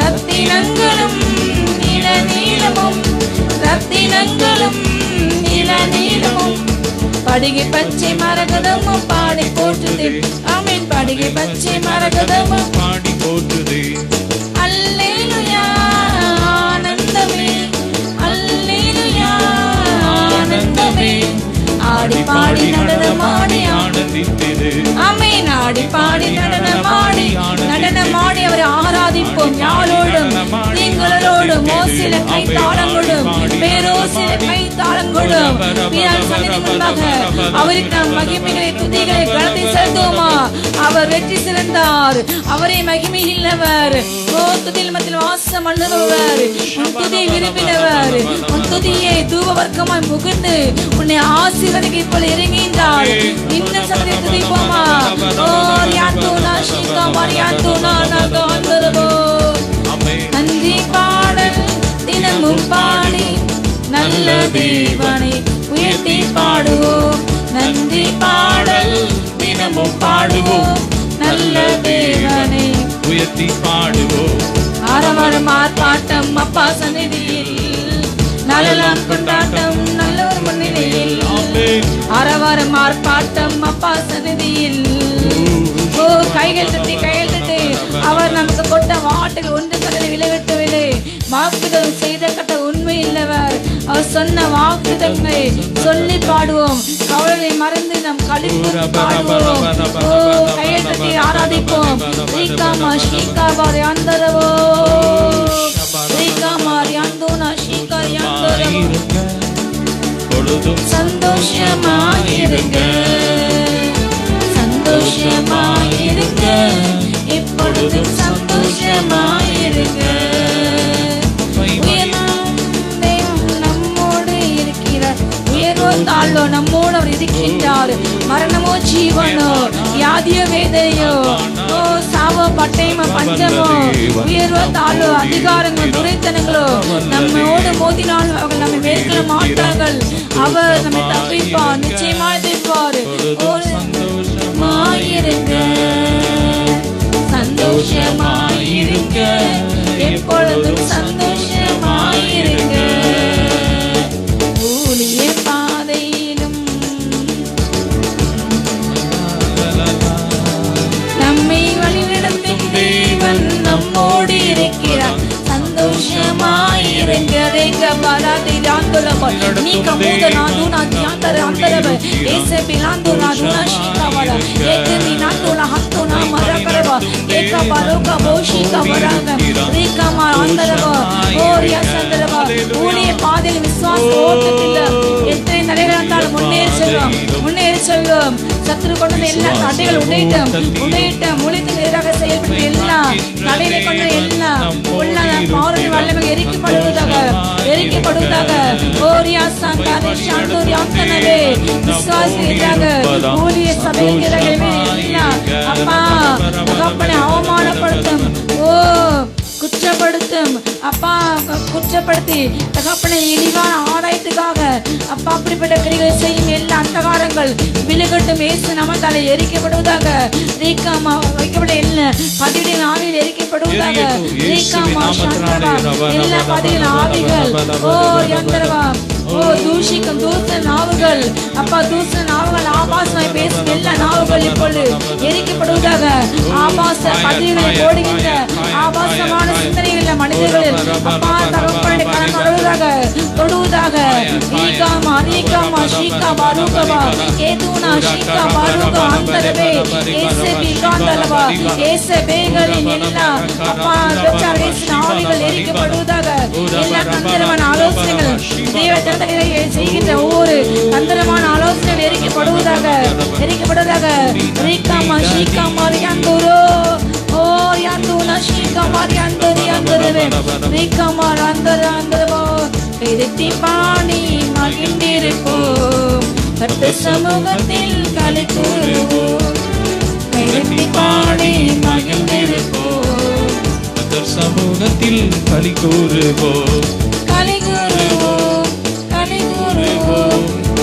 ரத்தினங்களும் நீல நீளமும் ரத்தினங்களும் நீல நீளமும் படிகை பச்சை மரகதமும் பாடி போற்றுதே. ஆமென். படிகை பச்சை மரகதமும் பாடி போற்றுதே. அல்லேலூயா ஆனந்தமே அல்லேலூயா ஆனந்தமே. ஆடி பாடி நடனமாடி ஆனந்தித்தது. ஆமென். ஆடி பாடி நடனமாடி நடனமாடி அவரை ஆராதிப்போம். யாழோடும் நீங்களோடும் ஓசில கை தாளங்களோடும் பேரோசில கை தாளங்களோடும் வீரால் சந்நிதி முன்பாக அவருக்கு நாம் மகிமைகளை துதிகளை கலத்தி செலுத்துவோமா. அவர் வெற்றி சிறந்தார். அவரே மகிமை இல்லவர். ஓ துதியில் மத்தியில் வாசம் பண்ணுபவர். உன் துதியை விரும்பினவர். உன் துதியை தூப வர்க்கமாய் முகிழ்ந்து உன்னை ஆசீர்வதிக்க இப்போது இறங்கின்றார். இன்னும் சந்நிதி துதிப்போமா. ஓ யாத்தூனா ஷீகா மரியாத்தூனா நாதோ அந்தரபோ. நன்றி பாடல் தினமும் பாடி நல்ல தேவனை உயர்த்தி பாடுவோம். நன்றி பாடல் தினமும் பாடுவோம். நல்ல தேவனை உயர்த்தி பாடுவோம். ஆரவாரம் ஆர்ப்பாட்டம் அப்பா சந்நிதியில் நாளெல்லாம் கொண்டாட்டம் நல்லவர் முன்னிலையில். ஆரவாரம் ஆர்ப்பாட்டம் அப்பா சந்நிதியில். ஓ கைகள் தட்டி கைகள் தட்டி. அவர் நமக்கு கொட்ட வாட்டுகள் ஒன்று கடலை விளைவிட்டவில்லை. வாக்குதம் செய்த கட்ட உண்மை இல்லவர். அவர் சொன்ன வாக்குதங்களை சொல்லி பாடுவோம். கவலை மறந்து நம் களிப்பு பாடுவோம். ஓ கைகள் தட்டி ஆராதிப்போம். ரீகாமா ஷீகா பாரி அந்தரவோ ரீகாமா ரியாந்தோனா ஷீகா ரியாந்தரவோ. சந்தோஷமாயிருங்க சந்தோஷமாயிருங்க எப்பொழுதும் சந்தோஷமாயிருங்க. நம்மோடு இருக்கிறார். உயர்வோ தாழ்வோ நம்மோடு அவர் இருக்கின்றார். மரணமோ ஜீவனோ வியாதியோ வேதனையோ ஓ சாவோ பட்டயமோ பஞ்சமோ உயர்வோ தாழ்வோ அதிகாரங்களோ துரைத்தனங்களோ நம்மோடு மோதினால் அவர்கள் நம்மை மேற்கொள்ள மாட்டார்கள். அவர் நம்மை தப்பிப்பார். நிச்சயமாக தப்பிப்பார். சந்தோஷமாயிருங்க சந்தோஷமாயிருங்க எப்பொழுதும் சந்தோஷமாயிருங்க. ஊழிய பாதையிலும் நம்மை வழிநடத்தும் தேவன் நம்மோடு இருக்கிறார். சந்தோஷமாயிருங்க. ரேக பாராதி ராந்தோலம் Shikaba, Nika Muda Naduna Yantara Antarava, Ese Bilando Naduna Shikavara, Ekemi Nandula Hatuna Marakarava, Eka Baroka Boshika Varaga, Rika Marandarava, Oria Sandarava, Uni Padil Viswas Otilla, Etre Narerantal Munir Selvam, Satru Kona Ella, Tadil Udatum, Mulit Niraga Sail Ella, Nadine Kona Ella, Ulla, Mauri Valam Eriki Padudaga, Oria Santa Shantu Yantanave, Viswas Niraga, Uli Sabekira Ella, Apa, Kapane Havamana Padum, Oh. குற்றப்படுத்தும் அப்பா குற்றப்படுத்தி தகப்பனை இழிவான ஆதாயத்துக்காக அப்பா அப்படிப்பட்ட கிரிகளை செய்யும் எல்லா அந்தகாரங்கள் விலகட்டும். இயேசு நாமத்தாலே எரிக்கப்படுவதாக. ரீகாமா வைக்கப்பட்ட எல்லா பதிவின் ஆவியில் எரிக்கப்படுவதாக. ரீகாமா சந்தரவா எல்லா பதிவின் ஆவிகள் ஓ யந்தரவா ஓ தூஷிக்கும் தூச நாவுகள் அப்பா தூச நாவுகள் ஆபாசமாய் பேசும் எல்லா நாவுகள் இப்பொழுது எரிக்கப்படுவதாக. ஆபாச பதிவுகளை போடுகின்ற ஆபாசமான சிந்தனைகள் மனிதர்கள் அப்பா தகப்பனை கரம் தொடுவதாக. ரீகாமா ரீகாமா ஷீகா பாருகவா ஏதுனா ஷீகா பாருகா அந்தரவே ஏசே பிகாந்தலவா ஏசே பேகளின் எல்லா அப்பா பிரச்சாரத்தின் ஆவிகள் எரிக்கப்படுவதாக. எல்லா தந்திரமான ஆலோசனைகள் தேவ செய்கின்ற ஒவ்வொரு தந்திரமான ஆலோசனைகள் எரிக்கப்படுவதாக. ரீகாமா ஷீகா மாரியாந்தோரோ ஓ யாந்தோனா ஷீகா மாரியாந்தோரி அந்தரவே ரீகாமா அந்தரவோ எதிர்த்தி பாணி மகிழ்ந்திருப்போம் கர்த்த சமூகத்தில் களி கூறுவோம். எதிர்த்தி பாணி மகிழ்ந்திருப்போம் கர்த்த சமூகத்தில் களி கூறுவோம்.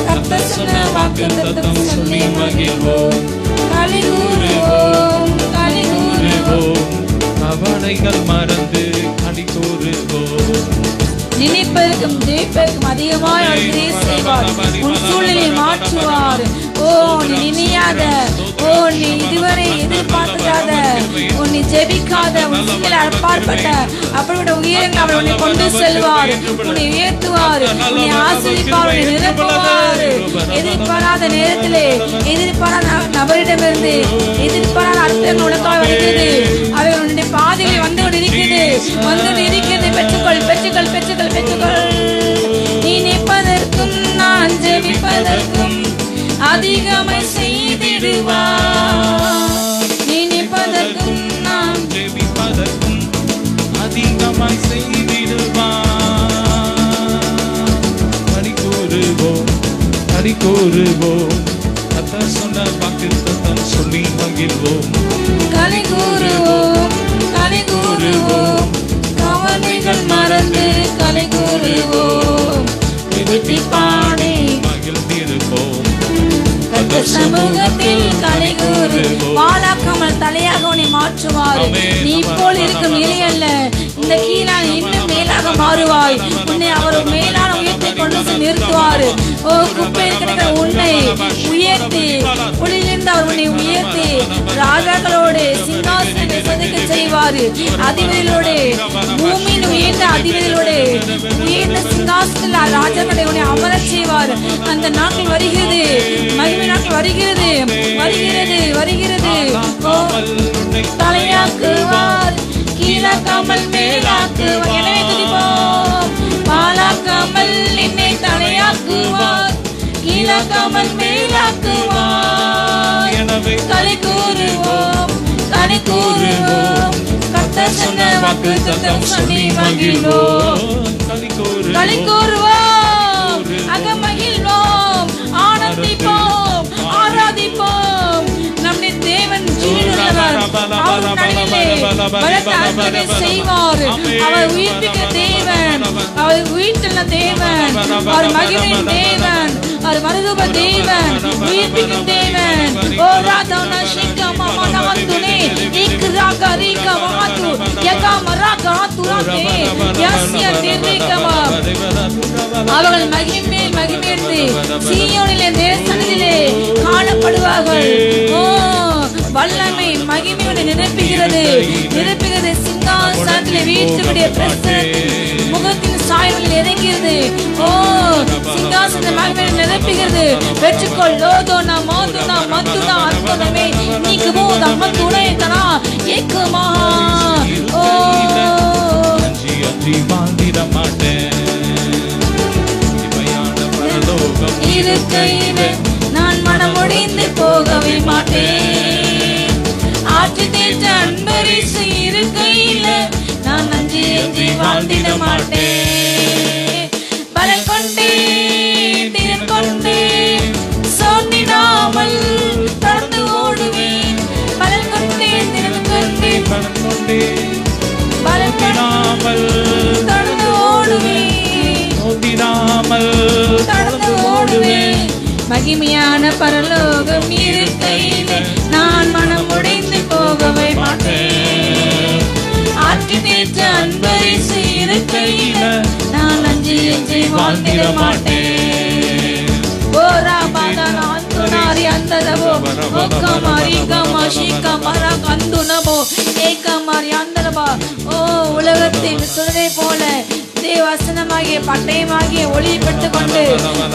கர்த்தர் சொன்ன வாக்குத்தத்தம் சொல்லி மகிழ்வோம். களி கூறுவோம். கவலைகள் மறந்து களி கூறுவோம். நினைப்பதற்கும் ஜெயிப்பதற்கும் அதிகமாய் செய்வார். உன் சூழ்நிலை மாற்றுவார். ஓ நீ நினையாத ஓ நீ இதுவரை எதிர்பார்க்காத உன்னை ஜெபிக்காத உன் சிந்தனை அப்பாற்பட்ட அப்படிப்பட்ட உயரங்கள் அவர் உன்னை கொண்டு செல்வார். உன்னை உயர்த்துவார். உன்னை ஆசீர்வதிப்பார். உன்னை நிரப்புவார். எதிர்பாராத நேரத்திலே எதிர்பாராத நபரிடமிருந்து எதிர்பாராத அர்த்தங்கள் உனக்காக வருகிறது. அவைகள் உன்னுடைய பாதையில் வந்து இருக்கிறது. பெற்றுக்கொள். நீ நிற்பதற்கும் நான் ஜெபிப்பதற்கும் அதிகமாய் செய்திடுவார். நீ நிற்பதற்கும் நான் ஜெபிப்பதற்கும் அதிகமாய் செய்திடுவார். களி கூறுவோம். கர்த்தர் சொன்ன வாக்குத்தத்தம் சொல்லி மகிழ்வோம். களி கூறுவோம். கவலைகள் மறந்து களி கூறுவோம். எதிர்த்தி பாடி மகிழ்ந்திருப்போம். கர்த்தர் சமூகத்தில் களி கூறுவோம். வாழாக்காமல் தலையாக உன்னை மாற்றுவார். நீ போல் இருக்கும் நிலை அல்ல, இந்த கீழான இன்னும் மேலாக மாறுவாய். உன்னை அவர் மேலான உயர்த்தை கொண்டு நிறுத்துவார். ஓ குப்பை இருக்கிற உன்னை உயர்த்தி புலியிலிருந்து அவர் உன்னை உயர்த்தி ராஜாக்களோடு சிங்காசனத்தை சதிக்க செய்வார். அதிபதிகளோடு பூமியின் உயர்ந்த அதிபதிகளோடு உயர்ந்த சிங்காசனத்தில் ராஜாக்களை உன்னை அமரச் செய்வார். அந்த நாட்கள் வருகிறது. மகிமை நாட்கள் வருகிறது. தலையாக்குவார். கீழாக்காமல் மேலாக்குவார். எனவே துதிப்போம். பாலாக்காமல் என்னை தலையாக்குவார். கீழாக்காமல் மேலாக்குவார். களி கூறுவோம். கர்த்தர் சொன்ன வாக்குத்தத்தம் சொல்லி மகிழ்வோம். களி கூறுவோம். அகமகிழ்வோம். ஆனந்திப்போம். ஆராதிப்போம். நம்முடைய தேவன் ஜீவனுள்ளவர். அவர் நடுவிலே பலத்த அற்புதங்களை செய்வார். அவர் உயிர்ப்பிக்கிற தேவன். அவர் உயிர்த்துள்ள தேவன். அவர் மகிமையின் தேவன். அவர் மருதுப தேவன். உயிர்ப்பிக்கும் தேவன். ஓ ராதோனா ஷிகா மாமா துனே இக்ராக ரீகா வாது யகா மராகா துராதே யாசிய தேரிகமா. அவர்கள் மகிமையிலிருந்து சீயோனிலே தேசத்திலே காணப்படுவார்கள். ஓ வல்லமை மகிமையோடு நிரப்புகிறது. சிங்காசனத்திலே வீட்டுடைய பிரசன்னத்தின் முகத்தின் சாயல் மகிமையில் இறங்கிறது. ஓ சிங்காசன மகிமையில் நிரப்புகிறது. பெற்றுக்கொள். லோதோனா மோதுனா மந்துனா அற்புதமே நீக்கு போதா மந்துனை தரா ஏக்குமா. ஓ அஞ்சி வாழ்ந்திட மாட்டேன். இவையான பரலோகம் இருக்கையிலே நான் மனமுடைந்து போகவே மாட்டேன். ஆற்று தேற்ற அன்பரிசு இருக்கையில நான் அஞ்சி அஞ்சி வாழ்ந்திட மாட்டேன். பலம் கொண்டே திறன் கொண்டே சோர்ந்திடாமல் தொடர்ந்து ஓடுவேன். பலம் கொண்டே திறன் கொண்டே பலம் கொண்டே பலம் ஓடினாமல் தொடர்ந்து ஓடுவேன். ஓடினாமல் தொடர்ந்து ஓடுவேன். மகிமையான பரலோகம் இருக்கையிலே நான் மனம் உடைந்து போகவே மாட்டேன். ஆற்றி தேற்ற அன்பரிசு இருக்கையில நான் அஞ்சி அஞ்சி வாழ்ந்திட மாட்டேன். ஓ ராபாதன அந்துனாரி அந்ததவோ ஓ கமாரி கமாஷி கமரா கந்துனபோ ஏ கமாரி அந்தனபா. ஓ உலகத்தில் சொல்வதை போல தேவசனமாகிய பட்டயமாகிய ஒளியை பெற்றுக் கொண்டு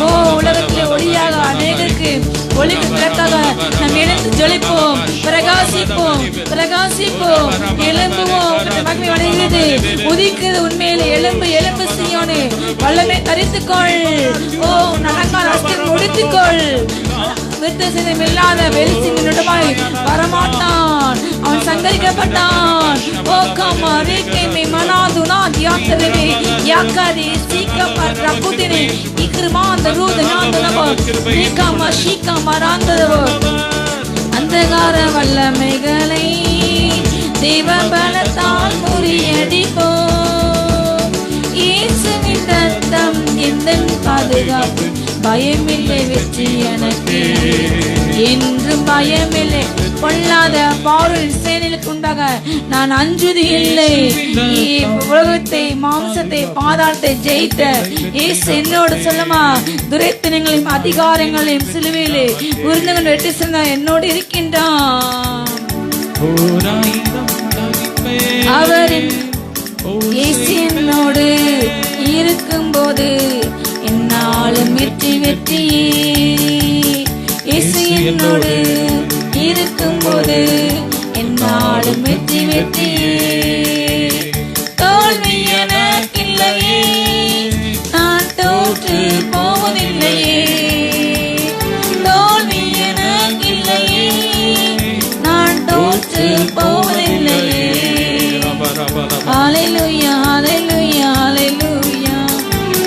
ஓ உலகத்திலே ஒளியாக அநேகருக்கு ஒளிக்கு பிறக்காக நாம் எழுந்து ஜொலிப்போம், பிரகாசிப்போம், பிரகாசிப்போம், எழும்புவோம். மகிமை வளைகிறது, உதிக்கிறது. உண்மையிலே எழும்பு எழும்பு சீயோனே, வல்லமை தரித்துக்கொள். ஓ நடக்கால் அஸ்திரம் முடித்துக்கொள். விருத்தசேதனம் இல்லாத வெளிசிமினுடமாய் வரமாட்டான். அவன் சங்கரிக்கப்பட்டான். ஓ கமாரி கேமி மனாதுனா தியாத்தரவே யாக்கரி சீக்கமர் ரகுதினே இக்ரமாந்த ரூதனாந்தனவோ நீக்கம ஷீக்கமராந்தனவோ. அந்தகார வல்லமைகளை தேவ பலத்தால் முறியடிப்போம். இயேசுவின் ரத்தம் எந்தன் பாதுகாப்பு. பயமில்லை வெற்றி எனக்கு என்றும் பயமில்லை. பொல்லாத பாவரின் சேனைகளுக்கு உண்டாக நான் அஞ்சுதி இல்லை. உலகத்தை மாம்சத்தை பாதாளத்தை ஜெயித்த இயேசு என்னோடு சொல்லுமா. துரைத்தனங்களையும் அதிகாரங்களையும் சிலுவையிலே உருந்தவன் வெற்றி சிறந்த என்னோடு இருக்கின்றான். அவரின் இயேசு என்னோடு இருக்கும்போது என்னாலும் வெற்றி வெற்றியே. இயேசு என்னோடு இருக்கும்போது என்னாலும் வெற்றி வெற்றியே. தோல்வி எனக்கில்லையே, நான் தோற்று போவதில்லையே. தோல்வி எனக்கில்லையே, நான் தோற்று போவதில்லையே. ஹல்லேலூயா ஹல்லேலூயா ஹல்லேலூயா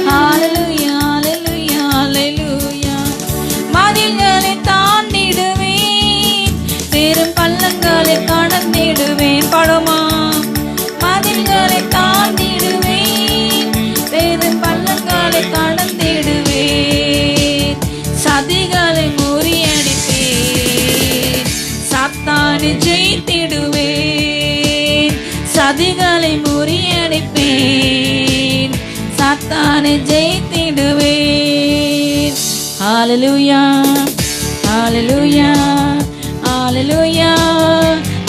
ஹல்லேலூயா ஹல்லேலூயா ஹல்லேலூயா. மதில்களை தாண்டிடுவேன், பெரும் பள்ளங்களை கடந்திடுவேன். படுமா மதில்களை தாண்டிடுவேன், பெரும் பள்ளங்களை கடந்திடுவேன். சதிகளை முறியடிப்பேன், சாத்தானை ஜெயித்திடுவேன். சதிகளை முறியடிப்பேன், சாத்தானை ஜெயித்திடுவேன். ஹல்லேலூயா ஹல்லேலூயா ஹல்லேலூயா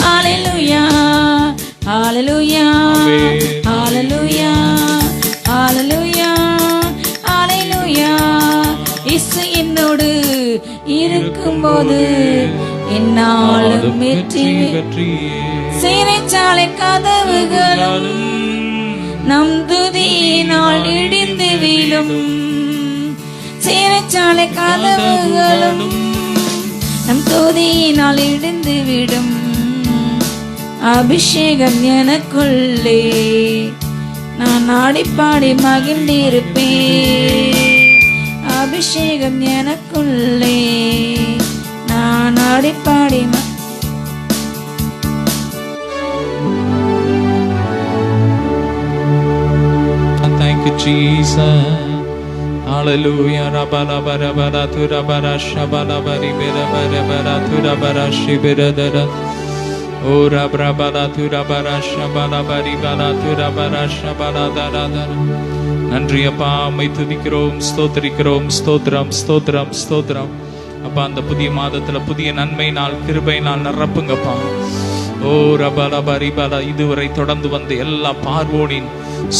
ஹல்லேலூயா ஹல்லேலூயா ஹல்லேலூயா ஹல்லேலூயா ஹல்லேலூயா. இயேசு என்னோடு இருக்கும்போது என்னாலும் வெற்றி வெற்றியே. சிறைச்சாலை கதவுகளும் நம் துதியினால் இடிந்து வீழும். சிறைச்சாலை கதவுகளும் நம் துதியினால் இடிந்து விடும். அபிஷேகம் எனக்குள்ளே நான் ஆடிப்பாடி மகிழ்ந்திருப்பேன். அபிஷேகம் எனக்குள்ளே நான் ஆடிப்பாடி Thank you, Jesus. Hallelujah. Rabala bara bara tura bara shabala bari bara bara bara tura bara shibera dara. Oh rabra bara tura bara shabala bari bara tura bara shabala dara dara. நன்றி அப்பா, உம்மை துதிக்கிறோம், ஸ்தோத்திரிக்கிறோம். ஸ்தோத்திரம் ஸ்தோத்திரம் ஸ்தோத்திரம் அப்பா. அந்த புதிய மாதத்துல புதிய நன்மை நாள் கிருபை நாள் நிரப்புங்கப்பா. ஓ ரபல பரிபல இதுவரை தொடர்ந்து வந்த எல்லா பார்வோனின்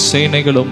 சேனைகளும்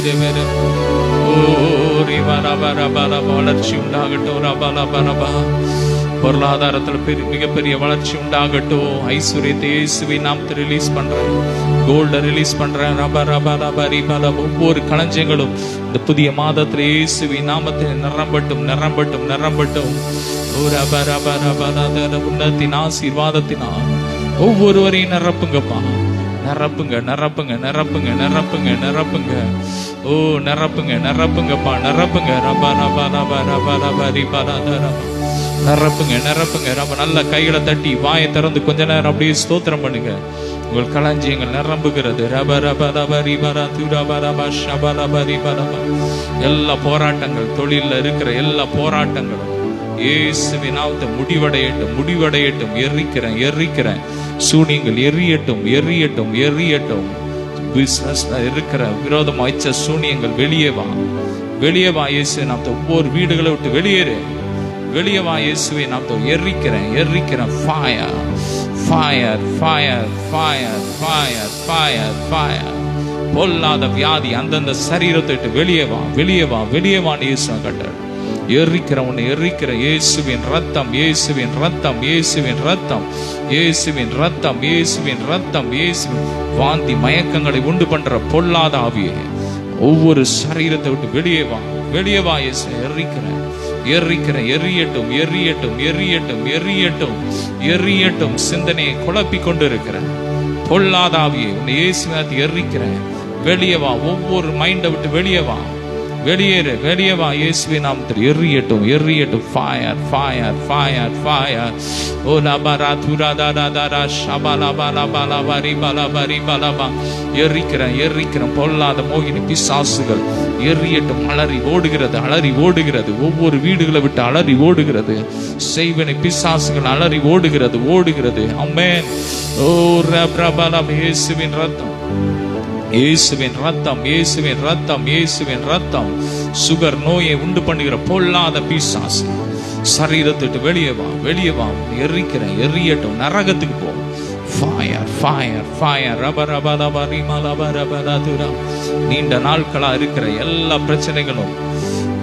வளர்ச்சி உண்டாகட்டும். பொருளாதாரத்தில் மிகப்பெரிய வளர்ச்சி உண்டாகட்டும். ஐஸ்வர்யத்தை இயேசுவை நாமத்தை ரிலீஸ் பண்றேன். கோல்ட ரிலீஸ் பண்றேன். ஒவ்வொரு களஞ்சியங்களும் இந்த புதிய மாதத்தில் இயேசுவை நாமத்தில் நிரம்பட்டும் நிரம்பட்டும் நிரம்பட்டும். உன்னத்தின் ஆசீர்வாதத்தினால் ஒவ்வொருவரையும் நிரப்புங்கப்பா. நிரப்புங்க நிரப்புங்க நிரப்புங்க நிரப்புங்க நிரப்புங்க. ஓ நிரப்புங்க நிரப்புங்கப்பா நிரப்புங்க. நிரப்புங்க நிரப்புங்க. ரொம்ப நல்ல கைகளை தட்டி வாயை திறந்து கொஞ்ச நேரம் அப்படியே ஸ்தோத்திரம் பண்ணுங்க. உங்கள் களஞ்சியங்கள் நிரம்புகிறது. எல்லா போராட்டங்கள், தொழில இருக்கிற எல்லா போராட்டங்களும் இயேசுவின் நாமத்தை முடிவடையட்டும் முடிவடையட்டும். எரிக்கிறேன். சூனியங்கள் எரியட்டும் எரியட்டும் எரியட்டும். பிசினஸ்ல இருக்கிற விரோதம் வைச்ச சூனியங்கள் வெளியே வா இயேசு நாமத்தை. ஒவ்வொரு வீடுகளை விட்டு வெளியே வா இயேசுவை நாமத்தை. எரிக்கிறேன். Fire fire fire fire fire fire fire. பொல்லாத வியாதி அந்தந்த சரீரத்தை விட்டு வெளியே வா இயேசு கட்டார். உன்னை எரிக்கிற இயேசுவின் ரத்தம் இயேசுவின் ரத்தம் இயேசுவின் ரத்தம் இயேசுவின் ரத்தம் இயேசுவின் ரத்தம் இயேசுவின். வாந்தி மயக்கங்களை உண்டு பண்ற பொல்லாத ஆவியே ஒவ்வொரு சரீரத்தை விட்டு வெளியே வா இயேசு. எரிக்கிறேன். எரியட்டும் எரியட்டும் எரியட்டும் எரியட்டும் எரியட்டும். சிந்தனையை குழப்பி கொண்டு இருக்கிறேன் பொல்லாத ஆவியே உன்னை இயேசுவின் எரிக்கிறேன். வெளியே வா. ஒவ்வொரு மைண்டை விட்டு வெளியே வா இயேசுவின் நாமத்தில். எரியட்டும் ஃபயர் ஃபயர் ஃபயர் ஃபயர். ஓ லபரா துராதாதாரா ஷபலபலபலபரி பலபரி பலபா. எரிக்கிறேன். பொல்லாத மோகினி பிசாசுகள் எரியட்டும். அலறி ஓடுகிறது. ஒவ்வொரு வீடுகளை விட்டு அலறி ஓடுகிறது. செய்வனை பிசாசுகள் அலறி ஓடுகிறது. ஆமென். ஓ ரபலபல. இயேசுவின் ரத்தம் இயேசுவின் ரத்தம். சுகர் நோயை உண்டு பண்ணுகிற பொல்லாத பிசாசு சரீரத்திட்டு வெளியே வா. எரியட்டும். நரகத்துக்கு போ. ஃபயர். நீண்ட நாட்களா இருக்கிற எல்லா பிரச்சனைகளும்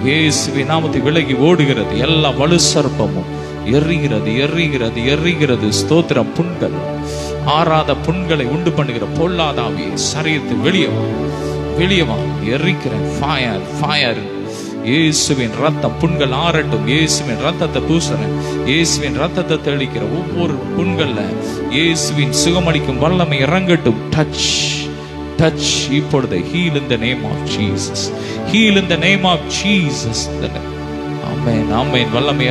இயேசுவின் நாமத்தை விலகி ஓடுகிறது. எல்லா வலு சர்ப்பமும் எரிகிறது. ஸ்தோத்திரம். புண்கள், ஆறாத புண்களை உண்டு பண்ணுகிற பொல்லாதாவியை சரீரத்தை வெளியே வா. எரிக்கிறேன். ஃபயர். இயேசுவின் ரத்தம். புண்கள் ஆறட்டும். இயேசுவின் ரத்தத்தை பூசுறேன். இயேசுவின் ரத்தத்தை தெளிக்கிற ஒவ்வொரு புண்கள்ல இயேசுவின் சுகமளிக்கும் வல்லமை இறங்கட்டும். டச் இப்பொழுது. Heal in the name of Jesus. ஆமென். வல்லமை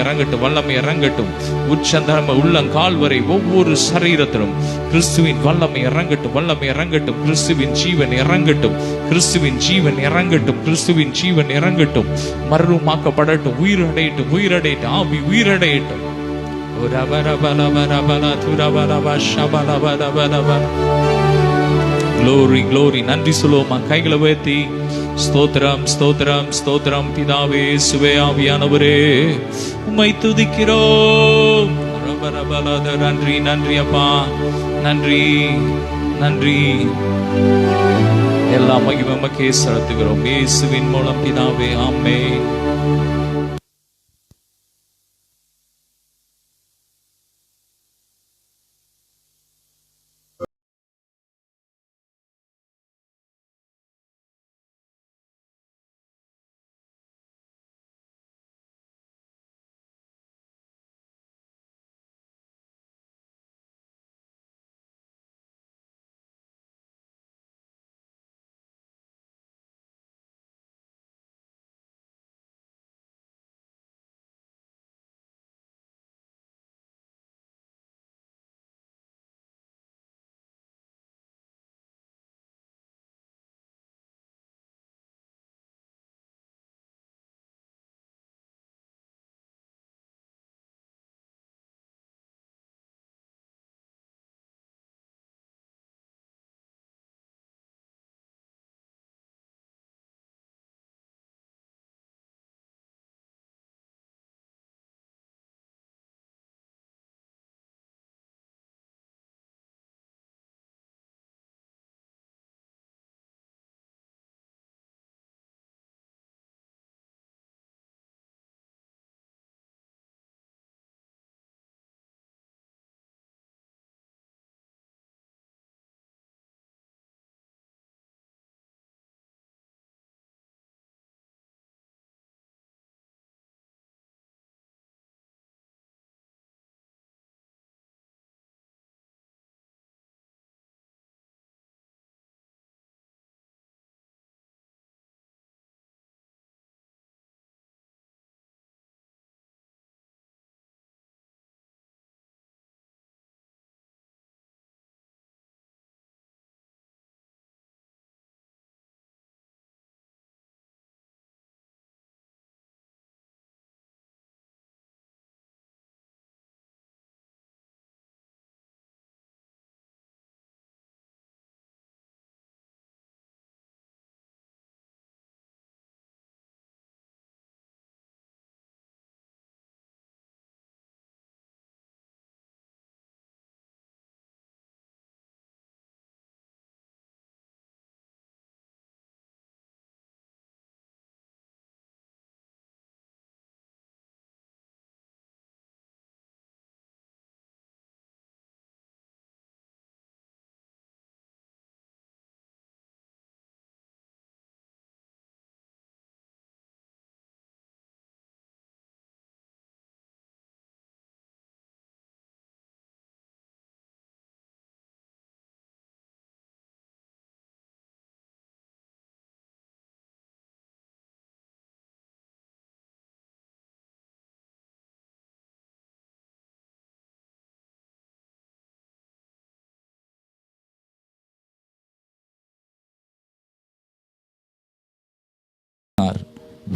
இறங்கட்டும். உச்சந்தரம உள்ளங்கால் வரை ஒவ்வொரு சரீரத்திலும் கிறிஸ்துவின் வல்லமை இறங்கட்டும். கிறிஸ்துவின் ஜீவன் இறங்கட்டும். மறுமாக்கப்படட்டும். உயிரடையட்டும். ஆவி உயிரடையட்டும். Glory. நன்றி சொல்லுவோமா? கைகளை உயர்த்தி ஸ்தோத்திரம். பிதாவே, சுவே ஆவியானவரே, உம்மை துதிக்கிறோம். நன்றி அப்பா. நன்றி நன்றி. எல்லா மகிமைக்கே செலுத்துகிறோம் இயேசுவின் மூலம் பிதாவே, ஆமென்.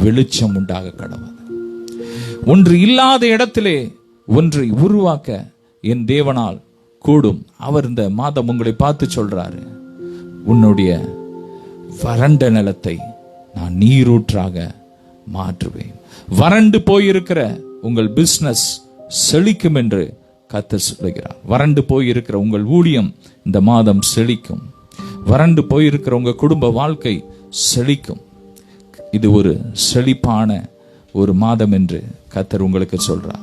வெளிச்சம் உண்டாக கடவுது. ஒன்று இல்லாத இடத்திலே ஒன்றை உருவாக்க என் தேவனால் கூடும். அவர் இந்த மாதம் உங்களை பார்த்து சொல்றாரு, உன்னுடைய வறண்ட நிலத்தை நான் நீரூற்றாக மாற்றுவேன். வறண்டு போயிருக்கிற உங்கள் பிசினஸ் செழிக்கும் என்று கர்த்தர் சொல்லுகிறார். வறண்டு போயிருக்கிற உங்கள் ஊழியம் இந்த மாதம் செழிக்கும். வறண்டு போயிருக்கிற உங்க குடும்ப வாழ்க்கை செழிக்கும். இது ஒரு செழிப்பான ஒரு மாதம் என்று கர்த்தர் உங்களுக்கு சொல்றார்.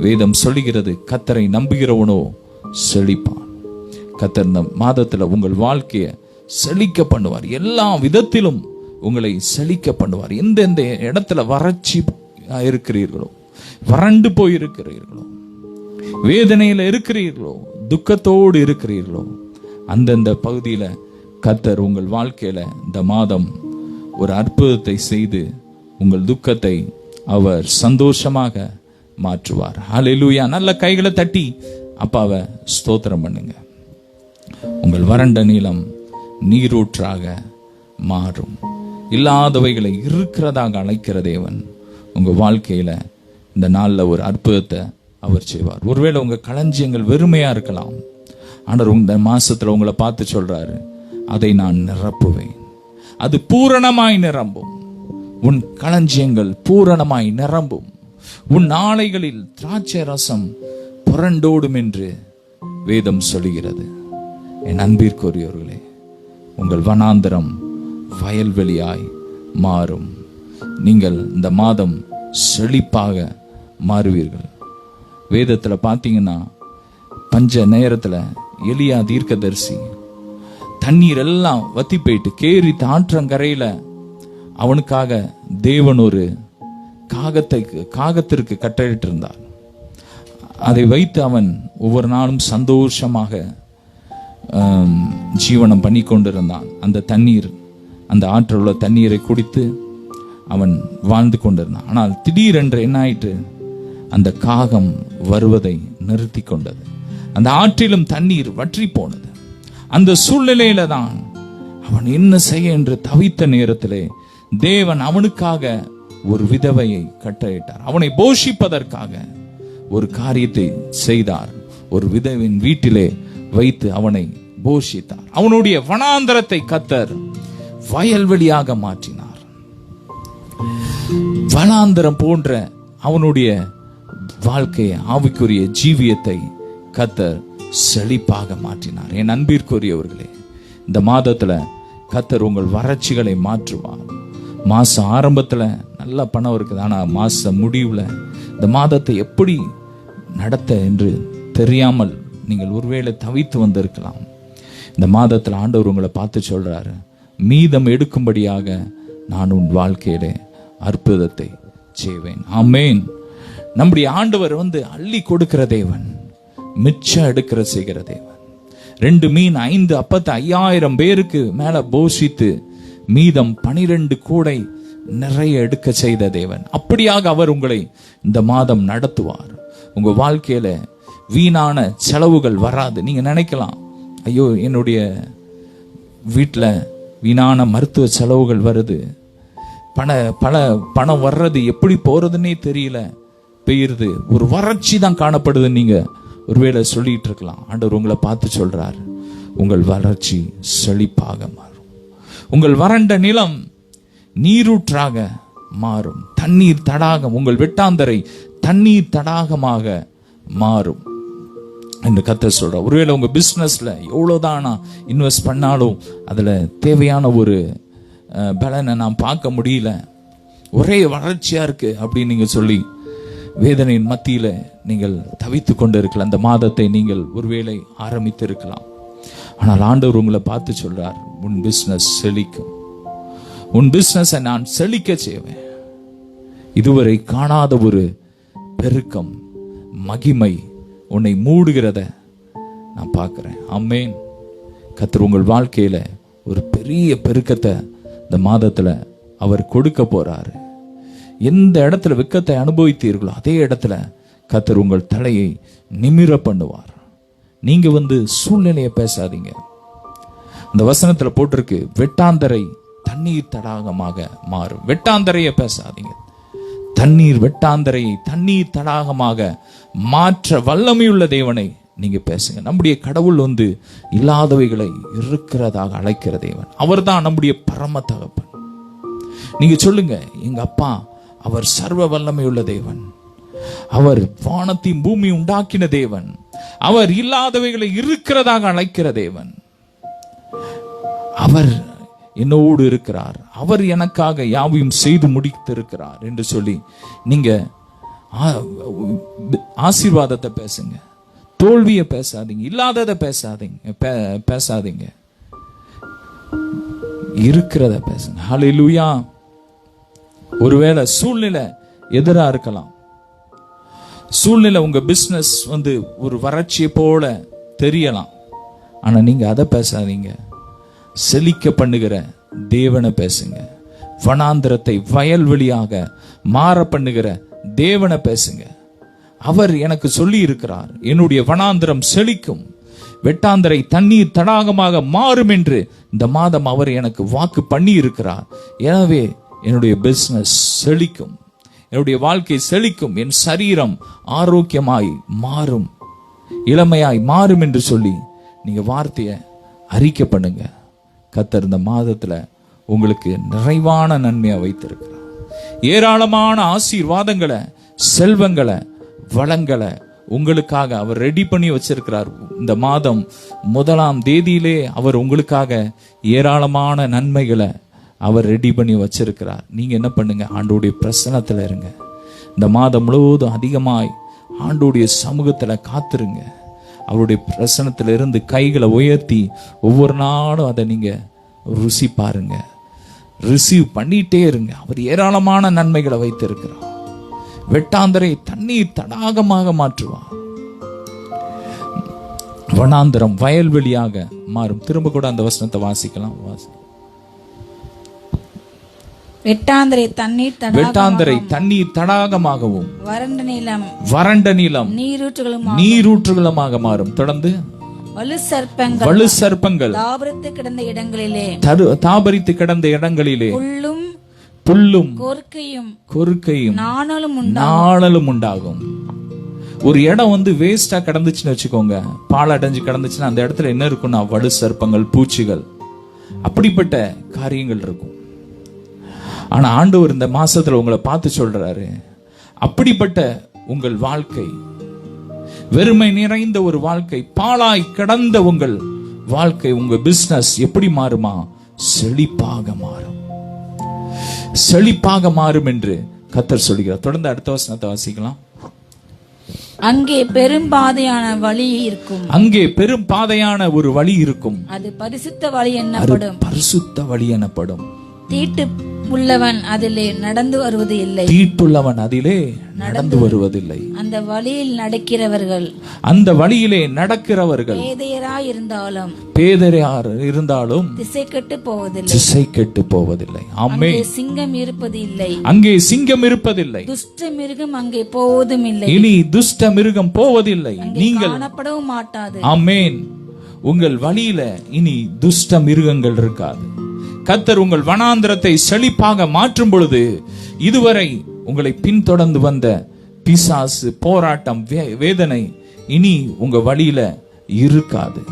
வேதம் சொல்லுகிறது, கர்த்தரை நம்புகிறவனோ செழிப்பான். கர்த்தர் இந்த மாதத்துல உங்கள் வாழ்க்கையை செழிக்க பண்ணுவார். எல்லா விதத்திலும் உங்களை செழிக்க பண்ணுவார். எந்தெந்த இடத்துல வறட்சி இருக்கிறீர்களோ, வறண்டு போயிருக்கிறீர்களோ, வேதனையில இருக்கிறீர்களோ, துக்கத்தோடு இருக்கிறீர்களோ, அந்தந்த பகுதியில கர்த்தர் உங்கள் வாழ்க்கையில இந்த மாதம் ஒரு அற்புதத்தை செய்து உங்கள் துக்கத்தை அவர் சந்தோஷமாக மாற்றுவார். ஹல்லேலூயா. நல்ல கைகளை தட்டி அப்பாவை ஸ்தோத்திரம் பண்ணுங்க. உங்கள் வறண்ட நிலம் நீரூற்றாக மாறும். இல்லாதவைகளை இருக்கிறதாக அழைக்கிற தேவன் உங்க வாழ்க்கையில இந்த நாள்ல ஒரு அற்புதத்தை அவர் செய்வார். ஒருவேளை உங்க களஞ்சியங்கள் வெறுமையா இருக்கலாம். ஆனால் இந்த மாசத்துல உங்களை பார்த்து சொல்றாரு, அதை நான் நிரப்புவேன். அது பூரணமாய் நிரம்பும். உன் களஞ்சியங்கள் பூரணமாய் நிரம்பும். உன் ஆலைகளில் திராட்சை ரசம் புரண்டோடும் என்று வேதம் சொல்லுகிறது. என் அன்பிற்குரியவர்களே, உங்கள் வனாந்தரம் வயல்வெளியாய் மாறும். நீங்கள் இந்த மாதம் செழிப்பாக மாறுவீர்கள். வேதத்தில் பார்த்தீங்கன்னா, பஞ்ச நேரத்தில் எலியா தீர்க்கதரிசி தண்ணீர் எல்லாம் வத்தி போயிட்டு கேரி ஆற்றங்கரையில அவனுக்காக தேவன் ஒரு காகத்திற்கு கட்டளையிட்டு இருந்தார். அதை வைத்து அவன் ஒவ்வொரு நாளும் சந்தோஷமாக ஜீவனம் பண்ணி கொண்டிருந்தான். அந்த தண்ணீர், அந்த ஆற்றில் உள்ள தண்ணீரை குடித்து அவன் வாழ்ந்து கொண்டிருந்தான். ஆனால் திடீரென்று என்ன ஆயிற்று? அந்த காகம் வருவதை நிறுத்தி கொண்டது. அந்த ஆற்றிலும் தண்ணீர் வற்றி போனது. அந்த சூழ்நிலையில தான் அவன் என்ன செய்ய என்று தவித்த நேரத்திலே தேவன் அவனுக்காக ஒரு விதவையை கட்டளையிட்டார். அவனை போஷிப்பதற்காக ஒரு காரியத்தை செய்தார். ஒரு விதவின் வீட்டிலே வைத்து அவனை போஷித்தார். அவனுடைய வனாந்தரத்தை கர்த்தர் வயல்வெளியாக மாற்றினார். வனாந்தரம் போன்ற அவனுடைய வாழ்க்கையை, ஆவிக்குரிய ஜீவியத்தை கர்த்தர் செழிப்பாக மாற்றினார். என் அன்பிற்குரியவர்களே, இந்த மாதத்துல கர்த்தர் உங்கள் வறட்சிகளை மாற்றுவார். மாச ஆரம்பத்துல நல்ல பணம் இருக்குது, ஆனா மாச முடிவுல இந்த மாதத்தை எப்படி நடத்த என்று தெரியாமல் நீங்கள் ஒருவேளை தவித்து வந்திருக்கலாம். இந்த மாதத்துல ஆண்டவர் உங்களை பார்த்து சொல்றாரு, மீதம் எடுக்கும்படியாக நான் உன் வாழ்க்கையிலே அற்புதத்தை செய்வேன். ஆமேன். நம்முடைய ஆண்டவர் அள்ளி கொடுக்கிற தேவன், மிச்சம் எடுக்கிற செய்கிற தேவன். 2 மீன் 5 அப்பத்தை 5000 பேருக்கு மேல போஷித்து மீதம் 12 கூடை நிறைய எடுக்க செய்த தேவன். அப்படியாக அவர் உங்களை இந்த மாதம் நடத்துவார். உங்க வாழ்க்கையில வீணான செலவுகள் வராது. நீங்க நினைக்கலாம், ஐயோ என்னுடைய வீட்டில் வீணான மருத்துவ செலவுகள் வருது, பணம் வர்றது எப்படி போறதுன்னே தெரியல, பெய்யுது, ஒரு வறட்சி தான் காணப்படுது. நீங்க ஒருவேளை சொல்லிட்டு இருக்கலாம். ஆண்டவர் உங்களை பார்த்து சொல்றார், உங்கள் வறட்சி செழிப்பாக மாறும். உங்கள் வறண்ட நிலம் நீரூற்றாக மாறும். தண்ணீர் தடாகம், உங்கள் வெட்டாந்தரை தண்ணீர் தடாகமாக மாறும் என்று கர்த்தர் சொல்றார். ஒருவேளை உங்க பிசினஸ்ல எவ்வளவுதான் இன்வெஸ்ட் பண்ணாலும் அதுல தேவையான ஒரு பலனை நான் பார்க்க முடியல, ஒரே வறட்சியா இருக்கு அப்படின்னு நீங்க சொல்லி வேதனையின் மத்தியில நீங்கள் தவித்து கொண்டு இருக்கலாம். அந்த மாதத்தை நீங்கள் ஒருவேளை ஆரம்பித்து இருக்கலாம். ஆனால் ஆண்டவர் உங்களை பார்த்து சொல்றார், உன் பிசினஸ் செழிக்கும். உன் பிசினஸ் நான் செழிக்க செய்வேன். இதுவரை காணாத ஒரு பெருக்கம், மகிமை உன்னை மூடுகிறத நான் பார்க்கிறேன். ஆமென். கர்த்தர் உங்கள் வாழ்க்கையில ஒரு பெரிய பெருக்கத்தை இந்த மாதத்துல அவர் கொடுக்க போறாரு. எந்த இடத்துல வெட்கத்தை அனுபவித்தீர்களோ அதே இடத்துல கர்த்தர் உங்கள் தலையை நிமிர பண்ணுவார். நீங்க சூழ்நிலையை பேசாதீங்க. அந்த வசனத்துல போட்டிருக்கு, வெட்டாந்தரை தண்ணீர் தடாகமாக மாறும். வெட்டாந்தரையை பேசாதீங்க. தண்ணீர் வெட்டாந்தரையை தண்ணீர் தடாகமாக மாற்ற வல்லமையுள்ள தேவனை நீங்க பேசுங்க. நம்முடைய கடவுள் இல்லாதவைகளை இருக்கிறதாக அழைக்கிற தேவன். அவர் தான் நம்முடைய பரம தகப்பன். நீங்க சொல்லுங்க, எங்க அப்பா அவர் சர்வ வல்லமையுள்ள தேவன், அவர் வானத்தையும் பூமி உண்டாக்கின தேவன், அவர் இல்லாதவைகளை இருக்கிறதாக அழைக்கிற தேவன், அவர் என்னோடு இருக்கிறார், அவர் எனக்காக யாவையும் செய்து முடித்திருக்கிறார் என்று சொல்லி நீங்க ஆசீர்வாதத்தை பேசுங்க. தோல்வியை பேசாதீங்க, இல்லாததை பேசாதீங்க, இருக்கிறத பேசுங்க. ஹல்லேலூயா. ஒருவேளை சூழ்நிலை எதிரா இருக்கலாம். சூழ்நிலை உங்க பிசினஸ் ஒரு வறட்சியை போல தெரியலாம். ஆனா நீங்க அதை பேசாதீங்க. செழிக்க பண்ணுகிற தேவனை பேசுங்க. வனாந்திரத்தை வயல்வெளியாக மாற பண்ணுகிற தேவனை பேசுங்க. அவர் எனக்கு சொல்லி இருக்கிறார், என்னுடைய வனாந்திரம் செழிக்கும், வெட்டாந்தரை தண்ணீர் தடாகமாக மாறும் என்று இந்த மாதம் அவர் எனக்கு வாக்கு பண்ணி இருக்கிறார். எனவே என்னுடைய பிசினஸ் செழிக்கும், என்னுடைய வாழ்க்கை செழிக்கும், என் சரீரம் ஆரோக்கியமாய் மாறும், இளமையாய் மாறும் என்று சொல்லி நீங்க வார்த்தையை அறிக்கை பண்ணுங்க. கர்த்தர் இந்த மாதத்துல உங்களுக்கு நிறைவான நன்மையா வைத்திருக்கிறார். ஏராளமான ஆசீர்வாதங்களை, செல்வங்களை, வளங்களை உங்களுக்காக அவர் ரெடி பண்ணி வச்சிருக்கிறார். இந்த மாதம் 1ஆம் தேதியிலே அவர் உங்களுக்காக ஏராளமான நன்மைகளை அவர் ரெடி பண்ணி வச்சிருக்கிறார். நீங்க என்ன பண்ணுங்க, ஆண்டோடைய பிரசன்னத்துல இருங்க. இந்த மாதம் முழுவதும் அதிகமாய் ஆண்டோடைய சமூகத்துல காத்துருங்க. அவருடைய பிரசன்னத்துல இருந்து கைகளை உயர்த்தி ஒவ்வொரு நாளும் அதை நீங்க ருசி பாருங்க, ரிசீவ் பண்ணிட்டே இருங்க. அவர் ஏராளமான நன்மைகளை வைத்திருக்கிறார். வெட்டாந்தரை தண்ணீர் தடாகமாக மாற்றுவார். வனாந்தரம் வயல்வெளியாக மாறும். திரும்ப கூட அந்த வசனத்தை வாசிக்கலாம். வெட்டாந்தரை தண்ணீர் தடாகமாகவும் வறண்ட நிலம் நீரூற்றுகளுமாக மாறும். தொடர்ந்து வலு சர்ப்பங்கள் தாபரித்து கிடந்த இடங்களிலே புல்லும் கொறுக்கையும் நாணலும் உண்டாகும். ஒரு இடம் வேஸ்டா கிடந்துச்சுன்னு வச்சுக்கோங்க, பால் அடைஞ்சு கிடந்துச்சுன்னா அந்த இடத்துல என்ன இருக்கும்னா வலு சர்ப்பங்கள், பூச்சிகள், அப்படிப்பட்ட காரியங்கள் இருக்கும். ஆனா ஆண்டவர் இந்த மாசத்துல உங்களை பார்த்து சொல்றாரு, அப்படிப்பட்ட உங்கள் வாழ்க்கை, வெறுமை நிறைந்த ஒரு வாழ்க்கை, பாழாய் கிடந்த உங்கள் வாழ்க்கை, உங்க பிசினஸ் எப்படி மாறுமா? செழிப்பாக மாறும், செழிப்பாக மாறும் என்று கர்த்தர் சொல்கிறார். தொடர்ந்து அடுத்த வசனத்தை வாசிக்கலாம். அங்கே பெரும் பாதையான வழி இருக்கும். அங்கே பெரும் பாதையான ஒரு வழி இருக்கும். அது பரிசுத்த வழி எனப்படும். பரிசுத்த வழி எனப்படும். தீட்டு உள்ளவன் அதிலே நடந்து வருவது இல்லை. தீட்டுள்ளவன் அதிலே நடந்து வருவதில்லை. அந்த வழியில் நடக்கிறவர்கள், அந்த வழியிலே நடக்கிறவர்கள் பேதராய் இருந்தாலும் திசை கெட்டு போவதில்லை. அங்கே சிங்கம் இருப்பது இல்லை. அங்கே சிங்கம் இருப்பதில்லை. துஷ்ட மிருகம் அங்கே போவதும் இல்லை. இனி துஷ்ட மிருகம் போவதில்லை. நீங்கள் காணப்படவும் மாட்டாது. ஆமென். உங்கள் வழியில இனி துஷ்ட மிருகங்கள் இருக்காது. கர்த்தர் உங்கள் வனாந்திரத்தை செழிப்பாக மாற்றும் பொழுது இதுவரை உங்களை பின்தொடர்ந்து வந்த பிசாசு, போராட்டம், வேதனை இனி உங்க வழியில இருக்காது.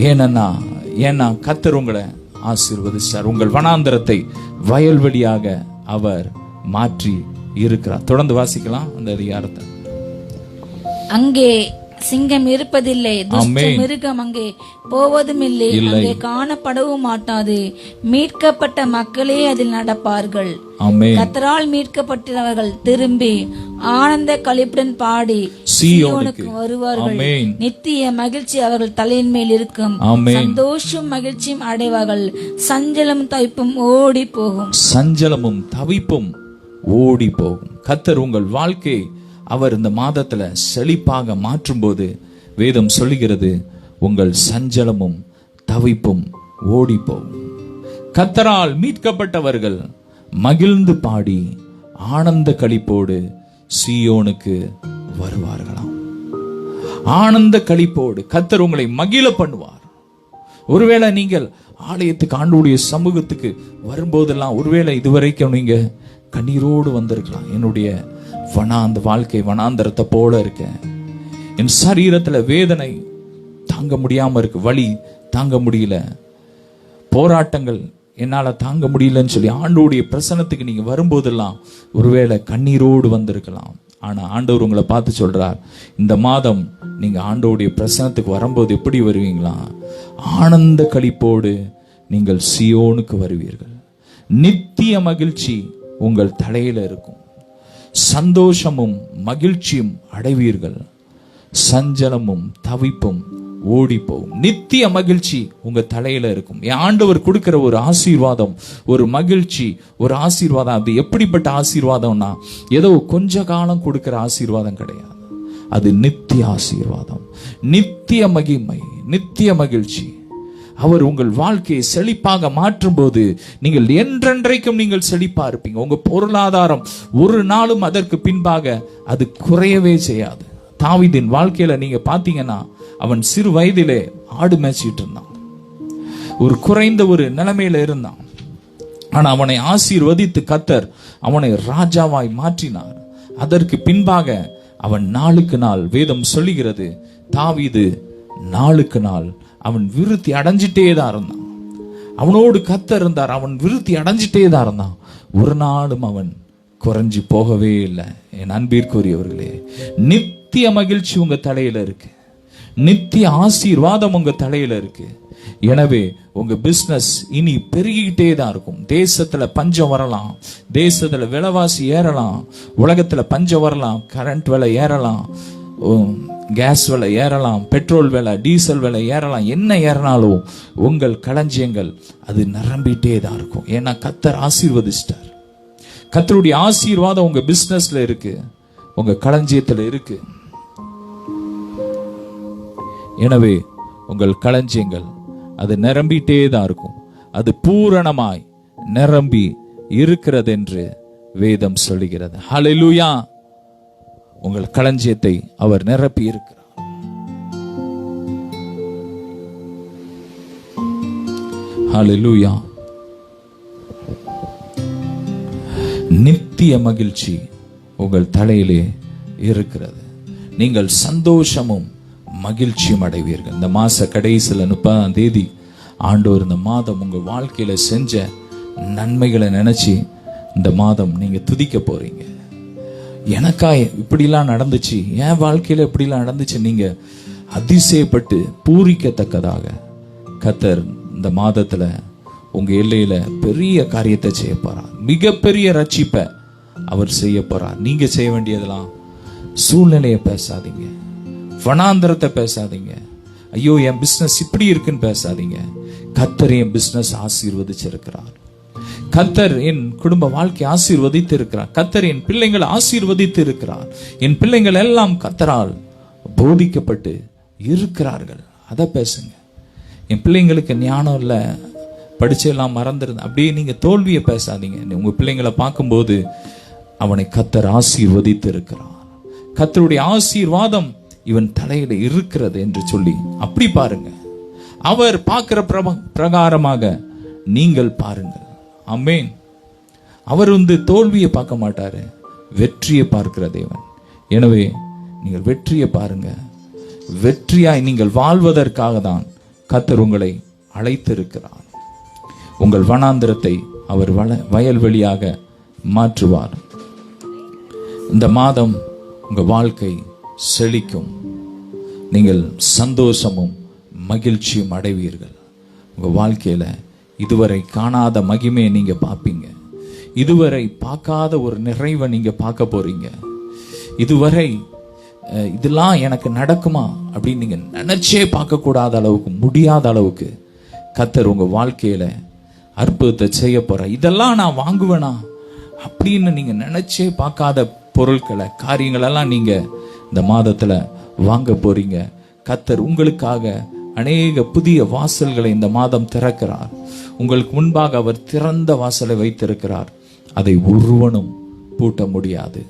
ஏன்னா கர்த்தர் உங்களை ஆசீர்வதிச்சார். உங்கள் வனாந்திரத்தை வயல்வெளியாக அவர் மாற்றி இருக்கிறார். தொடர்ந்து வாசிக்கலாம் அந்த அதிகாரத்தை. அங்கே சிங்கம் இருப்பதில்லை, துஷ்ட மிருகம் அங்கே போவதும் இல்லை, அங்கே காணப்படவும் மாட்டாது. மீட்கப்பட்ட மக்களே அதில் நடப்பார்கள். கர்த்தரால் மீட்கப்பட்டவர்கள் திரும்பி ஆனந்த களிப்புடன் பாடி சீயோனுக்கு வருவார்கள். நித்திய மகிழ்ச்சி அவர்கள் தலையின் மேல் இருக்கும். சந்தோஷம் மகிழ்ச்சியும் அடைவார்கள். சஞ்சலமும் தவிப்பும் ஓடி போகும். சஞ்சலமும் தவிப்பும் ஓடி போகும். கர்த்தர் உங்கள் வாழ்க்கை அவர் இந்த மாதத்துல செழிப்பாக மாற்றும் போது வேதம் சொல்லுகிறது, உங்கள் சஞ்சலமும் தவிப்பும் ஓடி போகும். கர்த்தரால் மீட்கப்பட்டவர்கள் மகிழ்ந்து பாடி ஆனந்த களிப்போடு சீயோனுக்கு வருவார்களாம். ஆனந்த களிப்போடு கர்த்தர் உங்களை மகிழ பண்ணுவார். ஒருவேளை நீங்கள் ஆலயத்துக்கு, ஆண்டவருடைய சமூகத்துக்கு வரும்போதெல்லாம் ஒருவேளை இதுவரைக்கும் நீங்க கண்ணீரோடு வந்திருக்கலாம். என்னுடைய வாழ்க்கை வனாந்தரத்தை போல இருக்க, என் சரீரத்துல வேதனை தாங்க முடியாம இருக்கு, வலி தாங்க முடியல, போராட்டங்கள் என்னால தாங்க முடியலன்னு சொல்லி ஆண்டவருடைய பிரசன்னத்துக்கு நீங்க வரும்போதெல்லாம் ஒருவேளை கண்ணீரோடு வந்திருக்கலாம். ஆனா ஆண்டவர் உங்களை பார்த்து சொல்றார், இந்த மாதம் நீங்க ஆண்டவருடைய பிரசன்னத்துக்கு வரும்போது எப்படி வருவீங்களா? ஆனந்த களிப்போடு நீங்கள் சீயோனுக்கு வருவீர்கள். நித்திய மகிழ்ச்சி உங்கள் தலையில இருக்கும். சந்தோஷமும் மகிழ்ச்சியும் அடைவீர்கள். சஞ்சலமும் தவிப்பும் ஓடி போகும். நித்திய மகிழ்ச்சி உங்க தலையில இருக்கும். ஆண்டவர் கொடுக்கிற ஒரு ஆசீர்வாதம், ஒரு மகிழ்ச்சி, ஒரு ஆசீர்வாதம். அது எப்படிப்பட்ட ஆசீர்வாதம்னா ஏதோ கொஞ்ச காலம் கொடுக்கிற ஆசீர்வாதம் கிடையாது. அது நித்திய ஆசீர்வாதம், நித்திய மகிமை, நித்திய மகிழ்ச்சி. அவர் உங்கள் வாழ்க்கையை செழிப்பாக மாற்றும் போது நீங்கள் என்றென்றைக்கும் நீங்கள் செழிப்பா இருப்பீங்க. உங்க பொருளாதாரம் ஒரு நாளும் அதற்கு பின்பாக அது குறையவே செய்யாது. தாவீதின் வாழ்க்கையில நீங்க பாத்தீங்கன்னா, அவன் சிறு வயதிலே ஆடு மேய்ச்சிட்டு இருந்தான். ஒரு குறைந்த ஒரு நிலைமையில இருந்தான். ஆனா அவனை ஆசீர்வதித்து கர்த்தர் அவனை ராஜாவாய் மாற்றினார். அதற்கு பின்பாக அவன் நாளுக்கு நாள், வேதம் சொல்லுகிறது, தாவீது நாளுக்கு நாள் அவன் விருத்தி அடைஞ்சிட்டே தான் இருந்தான். அவனோடு கர்த்தர் இருந்தார். அவன் விருத்தி அடைஞ்சிட்டே தான் இருந்தான். ஒரு நாளும் அவன் குறைஞ்சி போகவே இல்லை. என் அன்பிற்குரியவர்களே, நித்திய நித்திய மகிழ்ச்சி உங்க தலையில இருக்கு. நித்திய ஆசீர்வாதம் உங்க தலையில இருக்கு. எனவே உங்க பிசினஸ் இனி பெருகிட்டே தான் இருக்கும். தேசத்துல பஞ்சம் வரலாம், தேசத்துல விலைவாசி ஏறலாம், உலகத்துல பஞ்சம் வரலாம், கரண்ட் விலை ஏறலாம், கேஸ் விலை ஏறலாம், பெட்ரோல் விலை, டீசல் விலை ஏறலாம். என்ன ஏறினாலும் உங்கள் களஞ்சியங்கள் அது நிரம்பிட்டே தான் இருக்கும். ஏன்னா கர்த்தர் ஆசீர்வதிச்சிட்டார். கர்த்தருடைய ஆசீர்வாதம் உங்க பிசினஸ்ல இருக்கு, உங்க களஞ்சியத்துல இருக்கு. எனவே உங்கள் களஞ்சியங்கள் அது நிரம்பிட்டே தான் இருக்கும். அது பூரணமாய் நிரம்பி இருக்கிறது என்று வேதம் சொல்லுகிறது. ஹல்லேலூயா. உங்கள் களஞ்சியத்தை அவர் நிரப்பி இருக்கிறார். ஹல்லேலூயா. நித்திய மகிழ்ச்சி உங்கள் தலையிலே இருக்கிறது. நீங்கள் சந்தோஷமும் மகிழ்ச்சியும் அடைவீர்கள். இந்த மாச கடைசியில் 30ஆம் தேதி ஆண்டவர் இந்த மாதம் உங்க வாழ்க்கையில செஞ்ச நன்மைகளை நினைச்சு இந்த மாதம் நீங்க துதிக்க போறீங்க. எனக்கா இப்படிலாம் நடந்துச்சு, என் வாழ்க்கையில இப்படிலாம் நடந்துச்சு, நீங்க அதிசயப்பட்டு பூரிக்கத்தக்கதாக கர்த்தர் இந்த மாதத்துல உங்க எல்லையில பெரிய காரியத்தை செய்ய போறார். மிகப்பெரிய ரட்சிப்பை அவர் செய்ய போறார். நீங்க செய்ய வேண்டியதெல்லாம் சூழ்நிலையை பேசாதீங்க, வனாந்தரத்தை பேசாதீங்க, ஐயோ என் பிசினஸ் இப்படி இருக்குன்னு பேசாதீங்க. கர்த்தர் என் பிசினஸ் ஆசீர்வதிச்சிருக்கிறார், கர்த்தர் என் குடும்ப வாழ்க்கை ஆசீர்வதித்து இருக்கிறார், கர்த்தர் என் பிள்ளைங்களை ஆசீர்வதித்து இருக்கிறார், என் பிள்ளைகள் எல்லாம் கர்த்தரால் போதிக்கப்பட்டு இருக்கிறார்கள். அதை பேசுங்க. என் பிள்ளைங்களுக்கு ஞானம் இல்லை, படிச்செல்லாம் மறந்துருந்த அப்படியே நீங்க தோல்வியை பேசாதீங்க. உங்க பிள்ளைங்களை பார்க்கும்போது அவனை கர்த்தர் ஆசீர்வதித்து இருக்கிறார், கர்த்தருடைய ஆசீர்வாதம் இவன் தலையில இருக்கிறது என்று சொல்லி அப்படி பாருங்க. அவர் பார்க்கிற பிரகாரமாக நீங்கள் பாருங்கள். ஆமென். அவர் தோல்வியை பார்க்க மாட்டாரு, வெற்றியை பார்க்கிற தேவன். எனவே நீங்கள் வெற்றியை பாருங்க. வெற்றியாய் நீங்கள் வாழ்வதற்காக தான் கர்த்தர் உங்களை அழைத்திருக்கிறார். உங்கள் வனாந்திரத்தை அவர் வயல்வெளியாக மாற்றுவார். இந்த மாதம் உங்க வாழ்க்கை செழிக்கும். நீங்கள் சந்தோஷமும் மகிழ்ச்சியும் அடைவீர்கள். உங்க வாழ்க்கையில இதுவரை காணாத மகிமையை நீங்க பார்ப்பீங்க. இதுவரை பார்க்காத ஒரு நிறைவை நீங்க பார்க்க போறீங்க. இதுவரை இதெல்லாம் எனக்கு நடக்குமா அப்படின்னு நீங்க நினைச்சே பார்க்க கூடாத அளவுக்கு, முடியாத அளவுக்கு கர்த்தர் உங்க வாழ்க்கையில அற்புதத்தை செய்ய போற. இதெல்லாம் நான் வாங்குவேனா அப்படின்னு நீங்க நினைச்சே பார்க்காத பொருட்களை, காரியங்களெல்லாம் நீங்க இந்த மாதத்துல வாங்க போறீங்க. கர்த்தர் உங்களுக்காக அநேக புதிய வாசல்களை இந்த மாதம் திறக்கிறார். உங்களுக்கு முன்பாக அவர் திறந்த வாசலை வைத்திருக்கிறார். அதை ஒருவனும் பூட்ட முடியாது.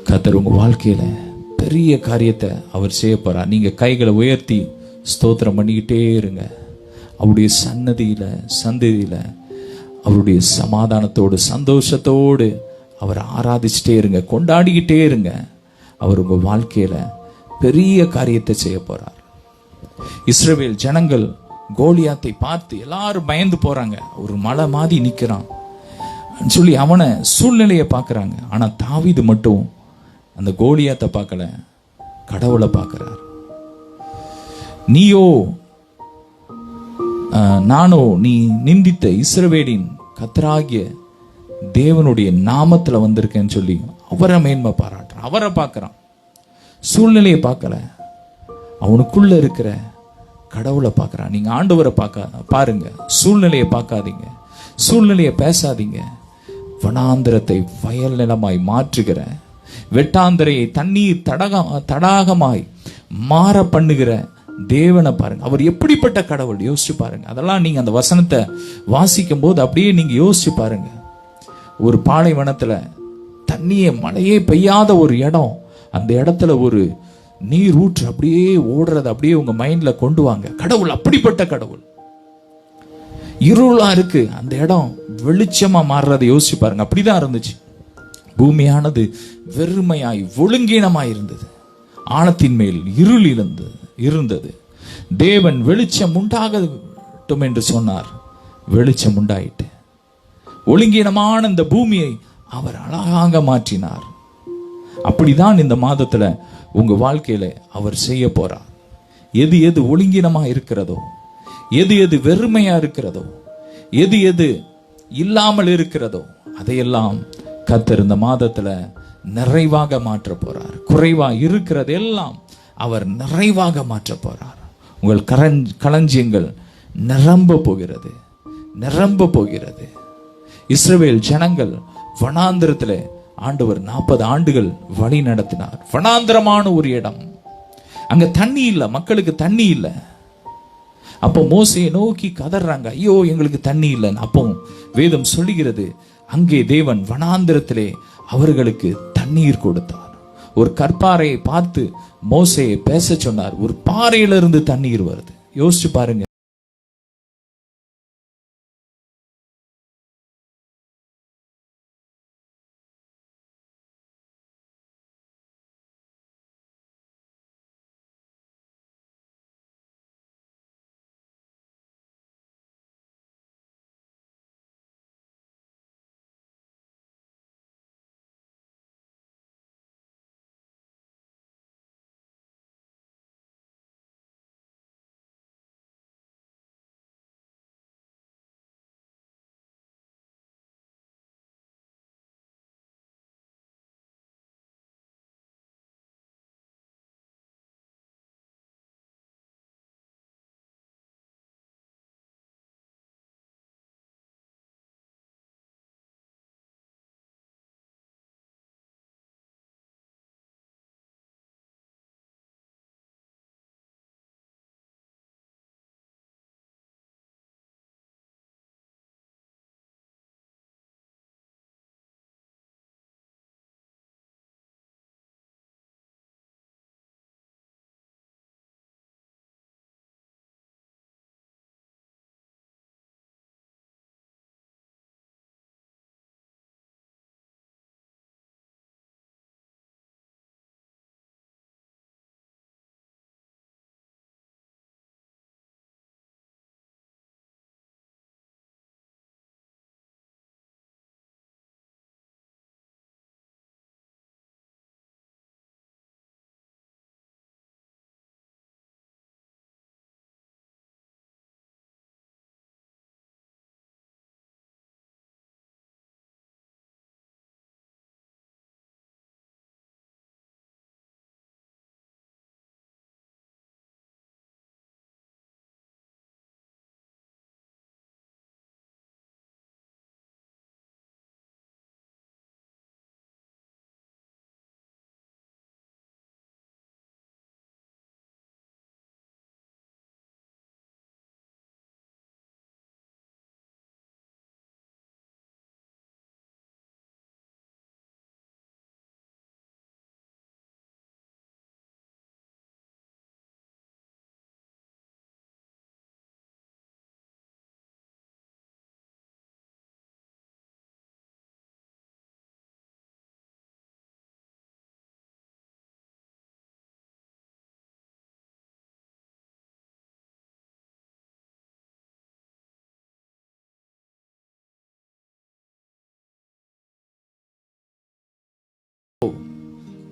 கர்த்தர் உங்க வாழ்க்கையில பெரிய காரியத்தை அவர் செய்ய போறார். நீங்க கைகளை உயர்த்தி ஸ்தோத்திரம் பண்ணிக்கிட்டே இருங்க. அவருடைய சந்ததியில அவருடைய சமாதானத்தோடு சந்தோஷத்தோடு அவர் ஆராதிச்சுட்டே இருங்க, கொண்டாடிக்கிட்டே இருங்க. அவர் உங்க வாழ்க்கையில பெரிய காரியத்தை செய்ய போறார். இஸ்ரவேல் ஜனங்கள் கோலியாத்தை பார்த்து எல்லாரும் பயந்து போறாங்க. ஒரு மலை மாதிரி நிக்கிறான் சொல்லி அவனை சூழ்நிலையை பார்க்கறாங்க. ஆனா தாவீது மட்டும் அந்த கோலியாத்தை பார்க்கல, கடவுளை பார்க்கிறார். நானோ நீ நிந்தித்த இஸ்ரவேலின் கர்த்தராகிய தேவனுடைய நாமத்துல வந்திருக்கேன்னு சொல்லி அவரை மேன்மை பாராட்டுறான். அவரை பார்க்கறான், சூழ்நிலையை பார்க்கல, அவனுக்குள்ள இருக்கிற கடவுளை பார்க்கறான். நீங்க ஆண்டவரை பாருங்க, சூழ்நிலையை பார்க்காதீங்க, சூழ்நிலையை பேசாதீங்க. வனாந்திரத்தை வயல் நிலமாய் மாற்றுகிற, வெட்டாந்திரையை தண்ணீர் தடாகமாய் மாற பண்ணுகிற தேவனை பாருங்க. அவர் எப்படிப்பட்ட கடவுள் யோசிச்சு பாருங்க. அதெல்லாம் நீங்க அந்த வசனத்தை வாசிக்கும் போது அப்படியே நீங்க யோசிச்சு பாருங்க. ஒரு பாலைவனத்துல தண்ணியே மழையே பெய்யாத ஒரு இடம், அந்த இடத்துல ஒரு நீர் ஊற்று அப்படியே ஓடுறது அப்படியே உங்க மைண்ட்ல கொண்டு வாங்க. கடவுள் அப்படிப்பட்ட கடவுள். இருளா இருக்கு, அந்த இடம் வெளிச்சமா மாறுறதை யோசிச்சு பாருங்க. அப்படிதான் இருந்துச்சு. பூமியானது வெறுமையாய் ஒழுங்கீனமாய் இருந்தது, ஆழத்தின் மேல் இருள் இருந்தது. தேவன் வெளிச்சம் உண்டாகட்டும் என்று சொன்னார், வெளிச்சம் உண்டாயிட்டு ஒழுங்கீனமான இந்த பூமியை அவர் அழகாக மாற்றினார். அப்படிதான் இந்த மாதத்துல உங்க வாழ்க்கையில அவர் செய்ய போறார். எது எது ஒழுங்கினமா இருக்கிறதோ, எது எது வெறுமையா இருக்கிறதோ, எது எது இல்லாமல் இருக்கிறதோ, அதையெல்லாம் கர்த்தர் இந்த மாதத்துல நிறைவாக மாற்ற போறார். குறைவா இருக்கிறது எல்லாம் அவர் நிறைவாக மாற்ற போறார். உங்கள் களஞ்சியங்கள் நிரம்ப போகிறது, நிரம்ப போகிறது. இஸ்ரவேல் ஜனங்கள் வனாந்திரத்திலே ஆண்டவர் 40 ஆண்டுகள் வழி நடத்தினார். வனாந்திரமான ஒரு இடம், அங்க தண்ணி இல்லை, மக்களுக்கு தண்ணி இல்லை. அப்போ மோசையை நோக்கி கதறாங்க, ஐயோ எங்களுக்கு தண்ணி இல்லைன்னு. அப்போ வேதம் சொல்லுகிறது, அங்கே தேவன் வனாந்திரத்திலே அவர்களுக்கு தண்ணீர் கொடுத்தார். ஒரு கற்பாறையை பார்த்து மோசையை பேச சொன்னார். ஒரு பாறையிலிருந்து தண்ணீர் வருது. யோசிச்சு பாருங்க.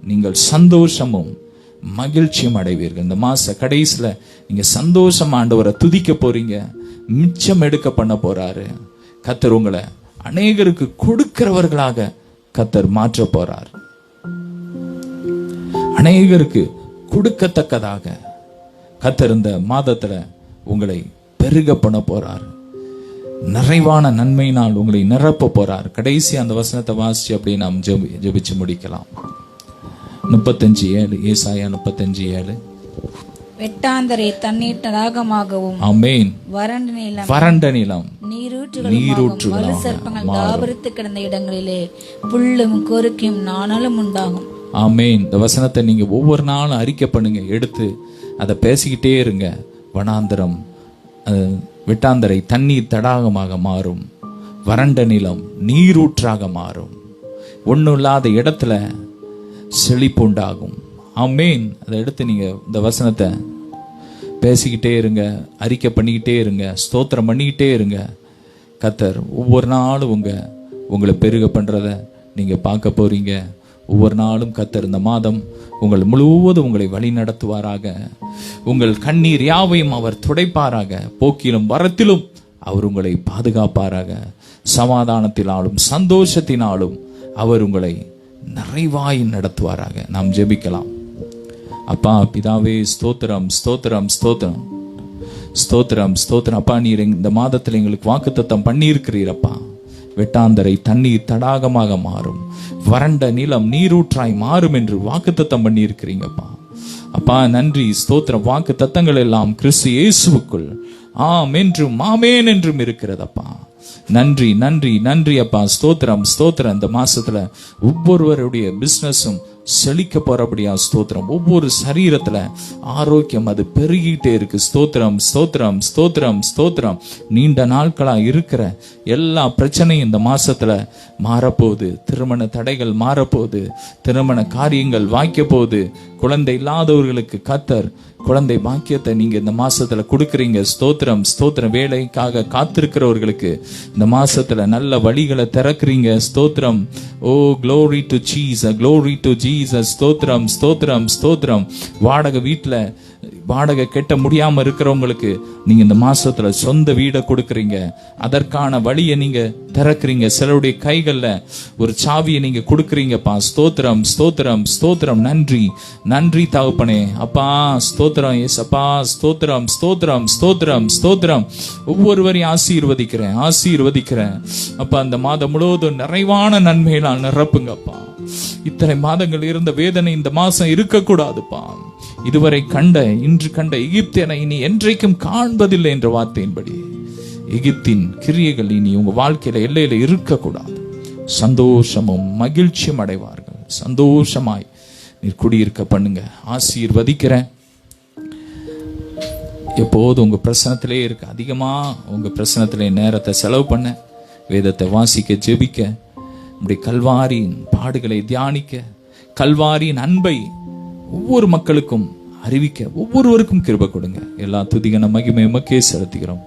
நீங்கள் சந்தோஷமும் மகிழ்ச்சியும் அடைவீர்கள். இந்த மாச கடைசியில நீங்க சந்தோஷம் ஆண்டவரை துதிக்க போறீங்க. மிச்சம் எடுக்க பண்ண போறாரு கர்த்தர். உங்களை அநேகருக்கு கொடுக்கிறவர்களாக கர்த்தர் மாற்ற போறார். அநேகருக்கு கொடுக்கத்தக்கதாக கர்த்தர் இந்த மாதத்துல உங்களை பெருக பண்ண போறார். நிறைவான நன்மையினால் உங்களை நிரப்ப போறார். கடைசி அந்த வசனத்தை வாசிச்சு அப்படி நாம் ஜெபிச்சு முடிக்கலாம். 35:7 ஏசாயா 35:7. வெட்டாந்தரை தண்ணீர் தடாகமாகவும், ஆமென், வறண்ட நிலம் நீரூற்றுகளாகவும், சர்ப்பங்கள் தாபரித்து கிடந்த இடங்களிலே புல்லும் கொருக்கியும் நாணலும் உண்டாகும். ஆமென். இந்த வசனத்தை நீங்க ஒவ்வொரு நாளும் அறிக்கை பண்ணுங்க. எடுத்து அதை பேசிக்கிட்டே இருங்க. வனாந்தரம், வெட்டாந்தரை தண்ணீர் தடாகமாக மாறும். வறண்ட நிலம் நீரூற்றாக மாறும். ஒன்றும் இல்லாத இடத்துல செழிப்பு உண்டாகும். ஆமென். அதை எடுத்து நீங்க இந்த வசனத்தை பேசிக்கிட்டே இருங்க, அறிக்கை பண்ணிக்கிட்டே இருங்க, ஸ்தோத்திரம் பண்ணிக்கிட்டே இருங்க. கர்த்தர் ஒவ்வொரு நாளும் உங்களை பெருக பண்றத நீங்க பார்க்க போறீங்க. ஒவ்வொரு நாளும் கர்த்தர் இந்த மாதம் உங்கள் முழுவதும் உங்களை வழி நடத்துவாராக. உங்கள் கண்ணீர் யாவையும் அவர் துடைப்பாராக. போக்கிலும் வரத்திலும் அவர் உங்களை பாதுகாப்பாராக. சமாதானத்தினாலும் சந்தோஷத்தினாலும் அவர் உங்களை நிறைவாய் நடத்துவாராக. நாம் ஜெபிக்கலாம். அப்பா பிதாவே, ஸ்தோத்திரம் ஸ்தோத்திரம் ஸ்தோத்திரம் ஸ்தோத்திரம் ஸ்தோத்திரம். அப்பா, நீர் இந்த மாதத்தில் எங்களுக்கு வாக்குத்தத்தம் பண்ணியிருக்கிறீரப்பா. வெட்டாந்தரை தண்ணீர் தடாகமாக மாறும், வறண்ட நிலம் நீரூற்றாய் மாறும் என்று வாக்குத்தத்தம் பண்ணியிருக்கிறீங்கப்பா. அப்பா நன்றி, ஸ்தோத்திரம். வாக்கு தத்தங்கள் எல்லாம் கிறிஸ்து இயேசுவுக்குள் ஆம் என்றும் ஆமேன் என்றும் இருக்கிறதப்பா. நன்றி நன்றி நன்றி அப்பா. ஸ்தோத்திரம் ஸ்தோத்திரம். இந்த மாசத்துல ஒவ்வொருவருடைய பிசினஸும் செழிக்க போறபடியா ஸ்தோத்திரம். ஒவ்வொரு சரீரத்துல ஆரோக்கியம் அது பெருகிட்டே இருக்கு. ஸ்தோத்திரம் ஸ்தோத்திரம் ஸ்தோத்திரம் ஸ்தோத்திரம். நீண்ட நாட்களா இருக்கிற எல்லா பிரச்சனையும் இந்த மாசத்துல மாறப்போகுது. திருமண தடைகள் மாறப்போகுது. திருமண காரியங்கள் வாய்க்க போகுது. குழந்தை இல்லாதவர்களுக்கு கர்த்தர் குழந்தை பாக்கியத்தை நீங்க இந்த மாசத்துல கொடுக்குறீங்க. ஸ்தோத்திரம் ஸ்தோத்திரம். வேலைக்காக காத்திருக்கிறவர்களுக்கு இந்த மாசத்துல நல்ல வழிகளை திறக்கிறீங்க. ஸ்தோத்திரம். ஓ glory to Jesus, glory to Jesus. ஸ்தோத்திரம் ஸ்தோத்திரம் ஸ்தோத்திரம். வாடகை கட்ட முடியாம இருக்கிறவங்களுக்கு நீங்க இந்த மாசத்துல சொந்த வீடை கொடுக்கறீங்க. அதற்கான வழியை நீங்க திறக்கிறீங்க. சிலருடைய கைகள்ல ஒரு சாவியை நீங்க கொடுக்கறீங்கப்பா. ஸ்தோத்திரம் ஸ்தோத்திரம் ஸ்தோத்திரம். நன்றி நன்றி தகப்பனே. அப்பா ஸ்தோத்திரம் ஏசப்பா. ஸ்தோத்திரம் ஸ்தோத்திரம் ஸ்தோத்திரம் ஸ்தோத்திரம். ஒவ்வொருவரையும் ஆசீர்வதிக்கிறேன் அப்பா. அந்த மாதம் முழுவதும் நிறைவான நன்மைகளால் நிரப்புங்கப்பா. இத்தனை மாதங்கள் இருந்த வேதனை இந்த மாசம் இருக்கக்கூடாதுப்பா. இதுவரை இன்று கண்ட எகிப்தியனை இனி என்றைக்கும் காண்பதில்லை என்ற வார்த்தையின்படி எகிப்தின் கிரியைகள் இனி உங்க வாழ்க்கையில எல்லையில இருக்கக்கூடாது. சந்தோஷமும் மகிழ்ச்சியும் அடைவார்கள். சந்தோஷமாய் நீர் குடியிருக்க பண்ணுங்க. ஆசீர்வதிக்கிறேன். எப்போதும் உங்க பிரசனத்திலே இருக்க, அதிகமா உங்க பிரசனத்திலே நேரத்தை செலவு பண்ண, வேதத்தை வாசிக்க, ஜெபிக்க, நம்முடைய கல்வாரியின் பாடுகளை தியானிக்க, கல்வாரியின் அன்பை ஒவ்வொரு மக்களுக்கும் அறிவிக்க ஒவ்வொருவருக்கும் கிருபை கொடுங்க. எல்லா துதிகன மகிமை உமக்கே செலுத்துகிறோம்.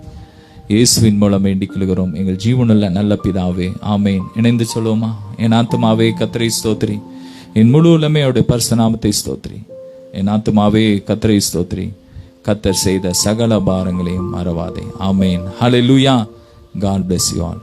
இயேசுவின் மூலம் வேண்டிக் கொள்கிறோம் எங்கள் ஜீவனுள்ள நல்ல பிதாவே, ஆமேன். இணைந்து சொல்லுவோமா? என் ஆத்துமாவே கர்த்தரை ஸ்தோத்திரி, என் முழு உள்ளமே அவருடைய பரிசுத்த நாமத்தை ஸ்தோத்திரி. என் ஆத்துமாவே கர்த்தரை ஸ்தோத்திரி, கர்த்தர் செய்த சகல பாரங்களையும் மறவாதே. ஆமேன். ஹல்லேலூயா. God bless you all.